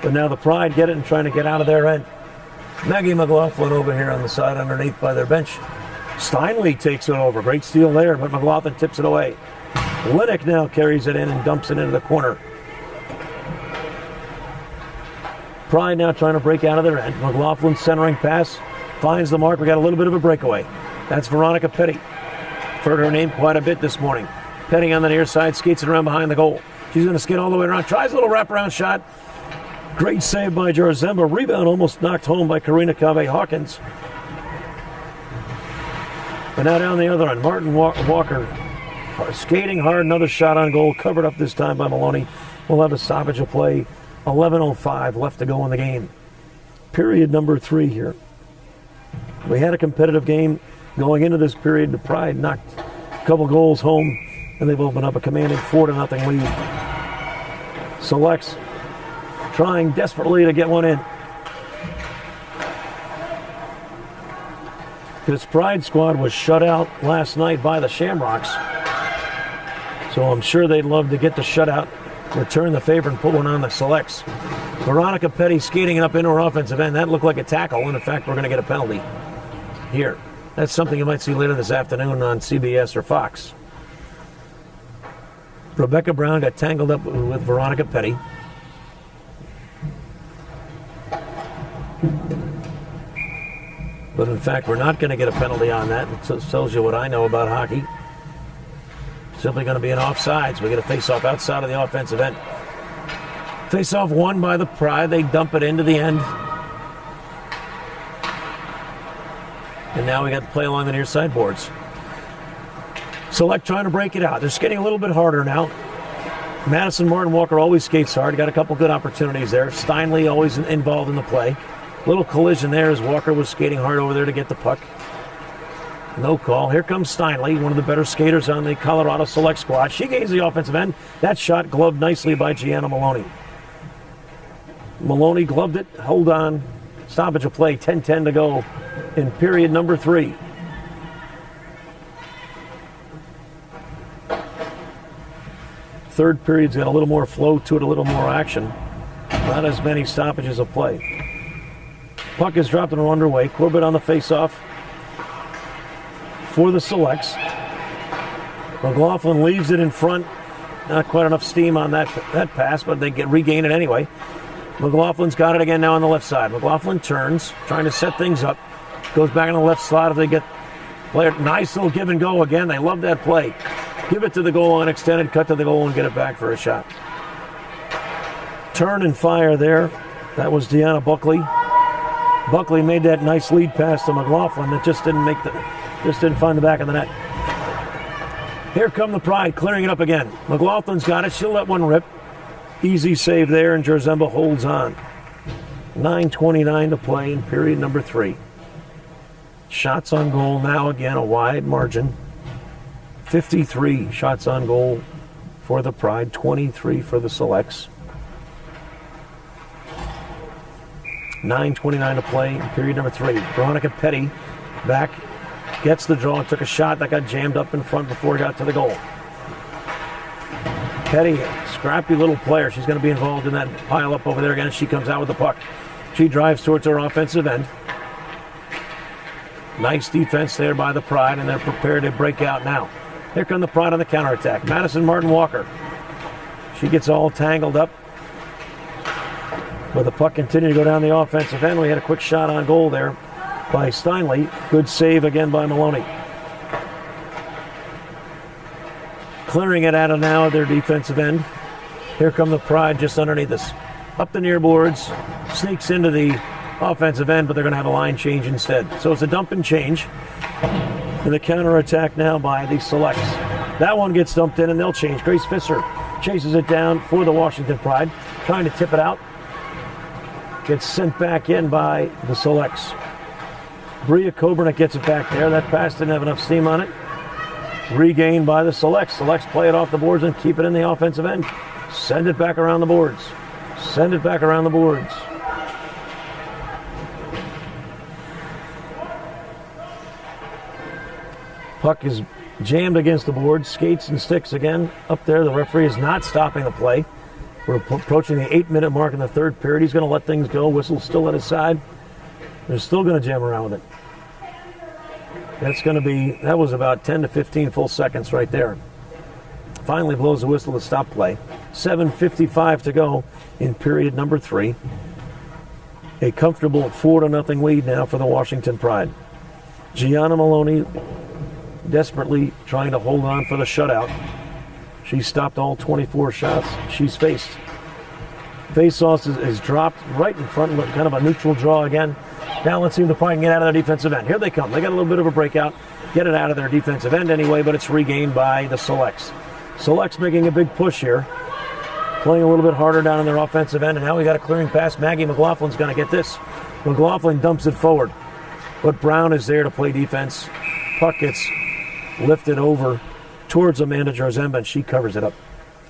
A: But now the Pride get it and trying to get out of their end. Maggie McLaughlin over here on the side underneath by their bench. Steinle takes it over. Great steal there, but McLaughlin tips it away. Linnick now carries it in and dumps it into the corner. Pride now trying to break out of their end. McLaughlin centering pass. Finds the mark. We got a little bit of a breakaway. That's Veronica Petty. Heard her name quite a bit this morning. Petty on the near side, skates it around behind the goal. She's going to skate all the way around. Tries a little wraparound shot. Great save by Jarzemba. Rebound almost knocked home by Karina Cave-Hawkins. But now down the other end, Martin Walker skating hard. Another shot on goal. Covered up this time by Maloney. We'll have a stoppage of play. 11:05 left to go in the game. Period number 3 here. We had a competitive game going into this period. The Pride knocked a couple goals home, and they've opened up a commanding 4-0 lead. Selects trying desperately to get one in. This Pride squad was shut out last night by the Shamrocks, so I'm sure they'd love to get the shutout, return the favor, and put one on the Selects. Veronica Petty skating it up into her offensive end. That looked like a tackle, and in fact, we're going to get a penalty here. That's something you might see later this afternoon on CBS or Fox. Rebecca Brown got tangled up with Veronica Petty. But in fact, we're not going to get a penalty on that. It tells you what I know about hockey. Simply going to be an offsides. We get a face-off outside of the offensive end. Face-off won by the Pride. They dump it into the end. And now we got to play along the near side boards. Select trying to break it out. They're skating a little bit harder now. Madison Martin Walker always skates hard. Got a couple good opportunities there. Steinle always involved in the play. Little collision there as Walker was skating hard over there to get the puck. No call. Here comes Steinle, one of the better skaters on the Colorado Select squad. She gains the offensive end. That shot gloved nicely by Gianna Maloney. Maloney gloved it. Hold on. Stoppage of play. 10-10 to go in period number 3. Third period's got a little more flow to it, a little more action. Not as many stoppages of play. Puck is dropped and underway. Corbett on the face-off for the Selects. McLaughlin leaves it in front. Not quite enough steam on that pass, but they regain it anyway. McLaughlin's got it again now on the left side. McLaughlin turns, trying to set things up. Goes back on the left slot if they get player. Nice little give and go again. They love that play. Give it to the goal line, extended, cut to the goal, and get it back for a shot. Turn and fire there. That was Deanna Buckley. Buckley made that nice lead pass to McLaughlin that just didn't find the back of the net. Here come the Pride, clearing it up again. McLaughlin's got it. She'll let one rip. Easy save there, and Jarzemba holds on. 9:29 to play in period number 3. Shots on goal now, again, a wide margin. 53 shots on goal for the Pride, 23 for the Selects. 9:29 to play in period number 3. Veronica Petty back, gets the draw, took a shot that got jammed up in front before it got to the goal. Petty, scrappy little player. She's going to be involved in that pile up over there again. She comes out with the puck. She drives towards her offensive end. Nice defense there by the Pride, and they're prepared to break out now. Here come the Pride on the counterattack. Madison Martin Walker. She gets all tangled up. But the puck continued to go down the offensive end. We had a quick shot on goal there by Steinle. Good save again by Maloney. Clearing it out of now their defensive end. Here come the Pride just underneath us. Up the near boards. Sneaks into the offensive end, but they're going to have a line change instead. So it's a dump and change. And the counterattack now by the Selects. That one gets dumped in and they'll change. Grace Fisser chases it down for the Washington Pride. Trying to tip it out. Gets sent back in by the Selects. Bria Coburn gets it back there. That pass didn't have enough steam on it. Regained by the Selects. Selects play it off the boards and keep it in the offensive end. Send it back around the boards. Send it back around the boards. Puck is jammed against the board. Skates and sticks again up there. The referee is not stopping the play. We're approaching the 8-minute mark in the third period. He's going to let things go. Whistle's still at his side. They're still going to jam around with it. That was about 10 to 15 full seconds right there. Finally blows the whistle to stop play. 7:55 to go in period number 3. A comfortable 4-0 lead now for the Washington Pride. Gianna Maloney desperately trying to hold on for the shutout. She stopped all 24 shots she's faced. Face-off is dropped right in front, kind of a neutral draw again. Now let's see if the Pride can get out of their defensive end. Here they come. They got a little bit of a breakout. Get it out of their defensive end anyway, but it's regained by the Selects. Selects making a big push here. Playing a little bit harder down in their offensive end, and now we got a clearing pass. Maggie McLaughlin's going to get this. McLaughlin dumps it forward. But Brown is there to play defense. Puck gets lifted over towards Amanda Jarzemba, and she covers it up.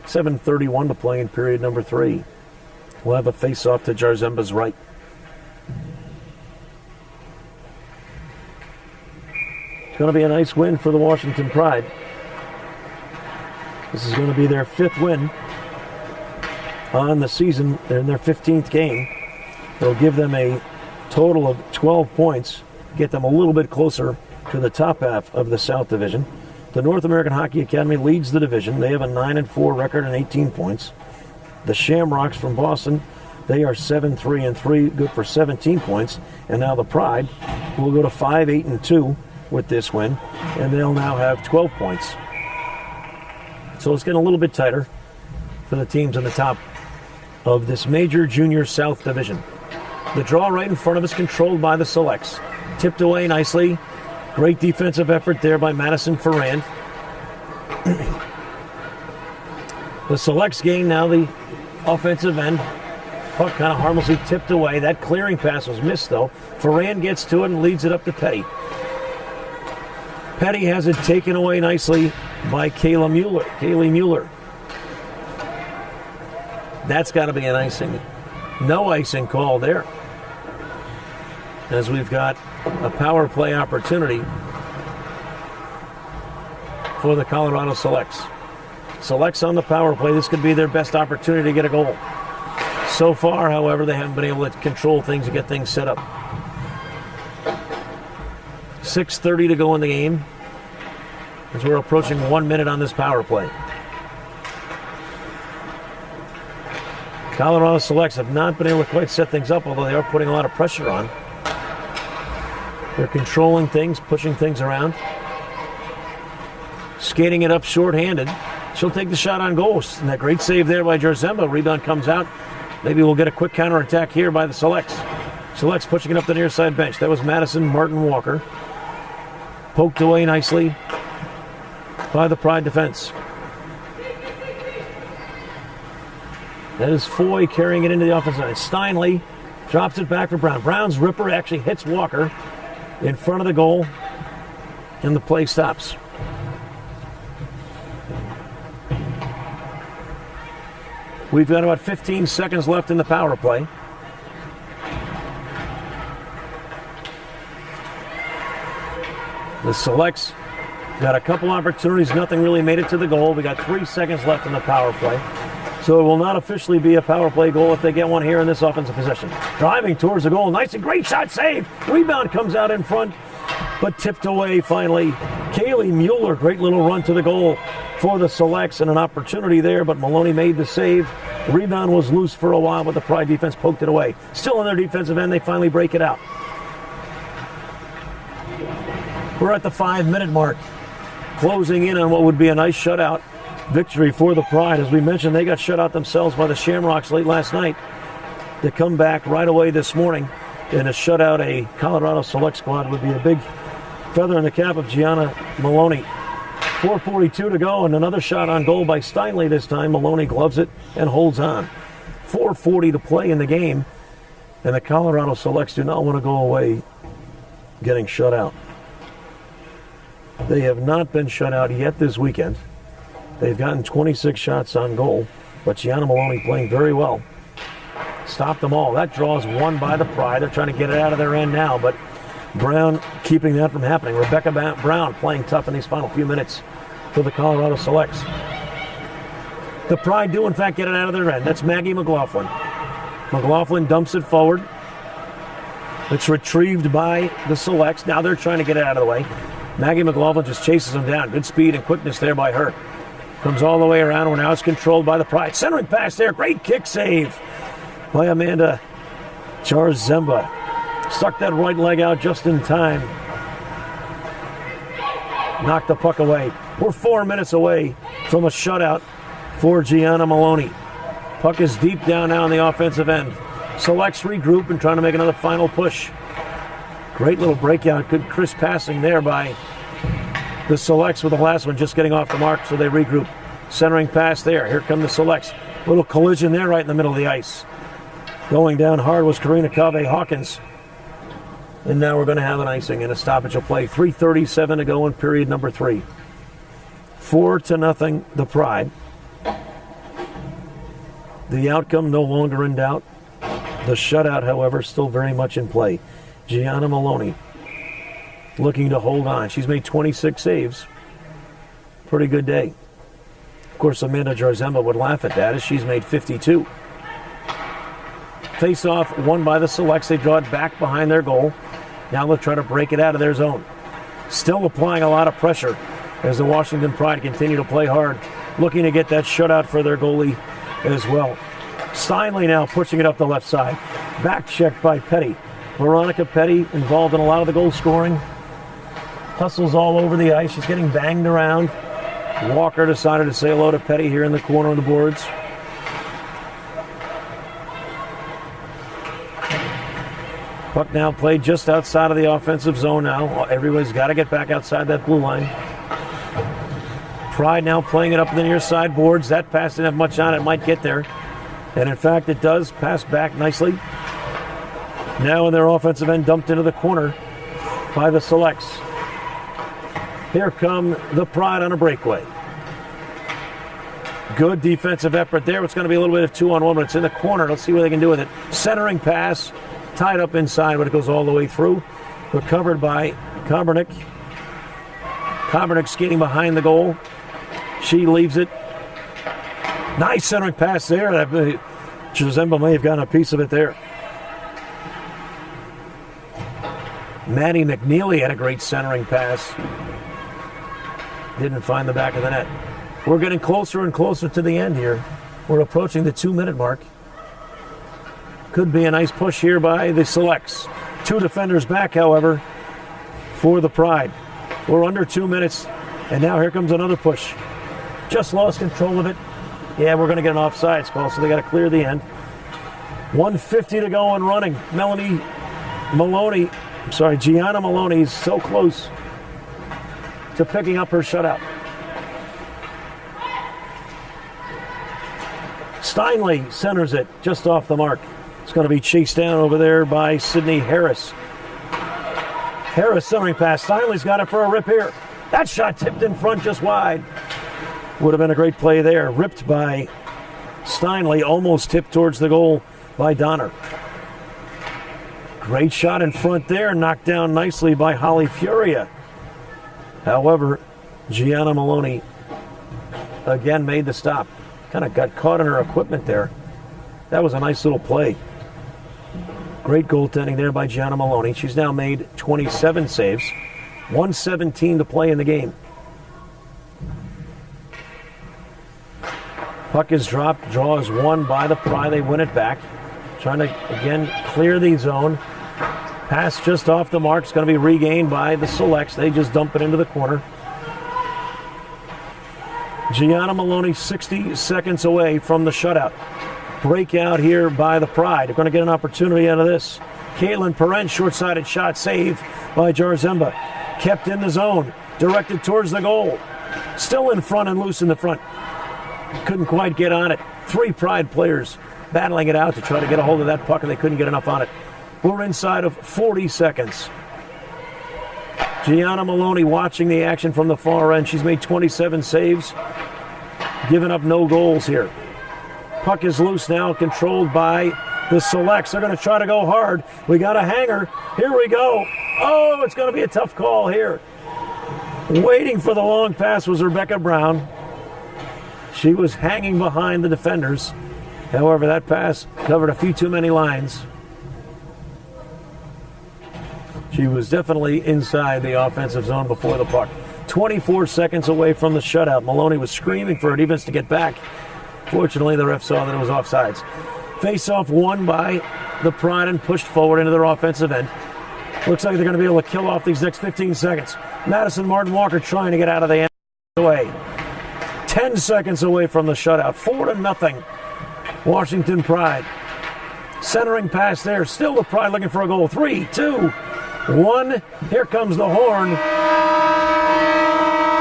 A: 7:31 to play in period number 3. We'll have a face-off to Jarzemba's right. It's going to be a nice win for the Washington Pride. This is going to be their 5th win on the season. They're in their 15th game. It'll give them a total of 12 points, get them a little bit closer to the top half of the South Division. The North American Hockey Academy leads the division. They have a 9-4 record and 18 points. The Shamrocks from Boston, they are 7-3-3, good for 17 points. And now the Pride will go to 5-8-2 with this win, and they'll now have 12 points. So it's getting a little bit tighter for the teams in the top of this major junior South Division. The draw right in front of us, controlled by the Selects. Tipped away nicely. Great defensive effort there by Madison Ferrand. The Selects gain now the offensive end. Puck kind of harmlessly tipped away. That clearing pass was missed, though. Ferrand gets to it and leads it up to Petty. Petty has it taken away nicely by Kaylee Mueller. That's got to be an icing. No icing call there, as we've got a power play opportunity for the Colorado Selects. Selects on the power play. This could be their best opportunity to get a goal. So far, however, they haven't been able to control things and get things set up. 6:30 to go in the game, as we're approaching 1 minute on this power play. Colorado Selects have not been able to quite set things up, although they are putting a lot of pressure on. They're controlling things, pushing things around. Skating it up short-handed. She'll take the shot on goal. And that great save there by Jarzemba. Rebound comes out. Maybe we'll get a quick counterattack here by the Selects. Selects pushing it up the near side bench. That was Madison Martin Walker. Poked away nicely by the Pride defense. That is Foy carrying it into the offensive end. Steinle drops it back for Brown. Brown's ripper actually hits Walker in front of the goal, and the play stops. We've got about 15 seconds left in the power play. The Selects got a couple opportunities. Nothing really made it to the goal. We got 3 seconds left in the power play. So it will not officially be a power play goal if they get one here in this offensive possession. Driving towards the goal. Nice and great shot save. Rebound comes out in front, but tipped away finally. Kaylee Mueller, great little run to the goal for the Selects, and an opportunity there, but Maloney made the save. The rebound was loose for a while, but the Pride defense poked it away. Still on their defensive end, they finally break it out. We're at the 5-minute mark, closing in on what would be a nice shutout victory for the Pride. As we mentioned, they got shut out themselves by the Shamrocks late last night. They come back right away this morning, and to shut out a Colorado Select squad would be a big feather in the cap of Gianna Maloney. 4:42 to go, and another shot on goal by Steinle this time. Maloney gloves it and holds on. 4:40 to play in the game, and the Colorado Selects do not want to go away getting shut out. They have not been shut out yet this weekend. They've gotten 26 shots on goal, but Gianna Maloney playing very well. Stopped them all. That draws one by the Pride. They're trying to get it out of their end now, but Brown keeping that from happening. Rebecca Brown playing tough in these final few minutes for the Colorado Selects. The Pride do, in fact, get it out of their end. That's Maggie McLaughlin. McLaughlin dumps it forward. It's retrieved by the Selects. Now they're trying to get it out of the way. Maggie McLaughlin just chases them down. Good speed and quickness there by her. Comes all the way around, where now it's controlled by the Pride. Centering pass there. Great kick save by Amanda Jarzemba. Stuck that right leg out just in time. Knocked the puck away. We're 4 minutes away from a shutout for Gianna Maloney. Puck is deep down now on the offensive end. Selects regroup and trying to make another final push. Great little breakout. Good crisp passing there by the Selects, with the last one just getting off the mark, so they regroup. Centering pass there. Here come the Selects. Little collision there right in the middle of the ice. Going down hard was Karina Cave-Hawkins. And now we're going to have an icing and a stoppage of play. 3:37 to go in period number 3. 4-0 the Pride. The outcome no longer in doubt. The shutout, however, still very much in play. Gianna Maloney looking to hold on. She's made 26 saves. Pretty good day. Of course, Amanda Jarzemba would laugh at that, as she's made 52. Face-off won by the Selects. They draw it back behind their goal. Now they'll try to break it out of their zone. Still applying a lot of pressure as the Washington Pride continue to play hard, looking to get that shutout for their goalie as well. Steinle now pushing it up the left side. Back checked by Petty. Veronica Petty involved in a lot of the goal scoring. Hustles all over the ice. She's getting banged around. Walker decided to say hello to Petty here in the corner of the boards. Puck now played just outside of the offensive zone now. Everybody's got to get back outside that blue line. Pride now playing it up the near side boards. That pass didn't have much on it. Might get there. And in fact, it does. Pass back nicely. Now in their offensive end, dumped into the corner by the Selects. Here come the Pride on a breakaway. Good defensive effort there. It's going to be a little bit of 2-on-1, but it's in the corner. Let's see what they can do with it. Centering pass. Tied up inside, but it goes all the way through. Recovered by Kabernick. Kabernick skating behind the goal. She leaves it. Nice centering pass there. Jarzemba may have gotten a piece of it there. Maddie McNeely had a great centering pass. Didn't find the back of the net. We're getting closer and closer to the end here. We're approaching the 2-minute mark. Could be a nice push here by the Selects. 2 defenders back, however, for the Pride. We're under 2 minutes, and now here comes another push. Just lost control of it. Yeah, we're going to get an offsides call, so they got to clear the end. 1:50 to go and running. Gianna Maloney is so close to picking up her shutout. Steinle centers it just off the mark. It's going to be chased down over there by Sydney Harris. Harris centering pass. Steinle's got it for a rip here. That shot tipped in front just wide. Would have been a great play there. Ripped by Steinle, almost tipped towards the goal by Donner. Great shot in front there, knocked down nicely by Holly Furia. However, Gianna Maloney again made the stop. Kind of got caught in her equipment there. That was a nice little play. Great goaltending there by Gianna Maloney. She's now made 27 saves. 1:17 to play in the game. Puck is dropped. Draw is won by the Pride. They win it back. Trying to, again, clear the zone. Pass just off the mark. It's going to be regained by the Selects. They just dump it into the corner. Gianna Maloney 60 seconds away from the shutout. Breakout here by the Pride. They're going to get an opportunity out of this. Caitlin Perrin, short-sided shot, save by Jarzemba. Kept in the zone, directed towards the goal. Still in front and loose in the front. Couldn't quite get on it. 3 Pride players battling it out to try to get a hold of that puck, and they couldn't get enough on it. We're inside of 40 seconds. Gianna Maloney watching the action from the far end. She's made 27 saves, giving up no goals here. Puck is loose now, controlled by the Selects. They're going to try to go hard. We got a hanger. Here we go. Oh, it's going to be a tough call here. Waiting for the long pass was Rebecca Brown. She was hanging behind the defenders. However, that pass covered a few too many lines. She was definitely inside the offensive zone before the puck. 24 seconds away from the shutout. Maloney was screaming for it even to get back. Fortunately, the ref saw that it was offsides. Face-off won by the Pride and pushed forward into their offensive end. Looks like they're going to be able to kill off these next 15 seconds. Madison Martin Walker trying to get out of the end away. 10 seconds away from the shutout. 4-0. Washington Pride. Centering pass there. Still the Pride looking for a goal. 3, 2, 1. Here comes the horn.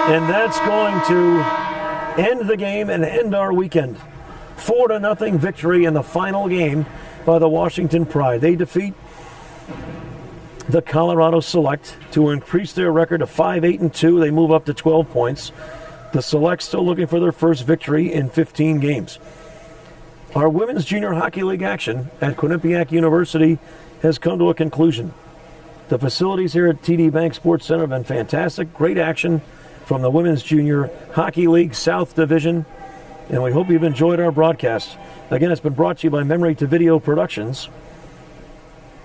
A: And that's going to end the game and end our weekend. 4-0 victory in the final game by the Washington Pride. They defeat the Colorado Select to increase their record to 5-8-2. They move up to 12 points. The Select still looking for their first victory in 15 games. Our Women's Junior Hockey League action at Quinnipiac University has come to a conclusion. The facilities here at TD Bank Sports Center have been fantastic. Great action from the Women's Junior Hockey League South Division, and we hope you've enjoyed our broadcast. Again, it's been brought to you by Memory to Video Productions.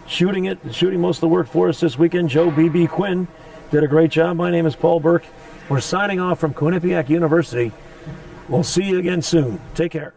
A: Shooting most of the work for us this weekend, Joe B.B. Quinn did a great job. My name is Paul Burke. We're signing off from Quinnipiac University. We'll see you again soon. Take care.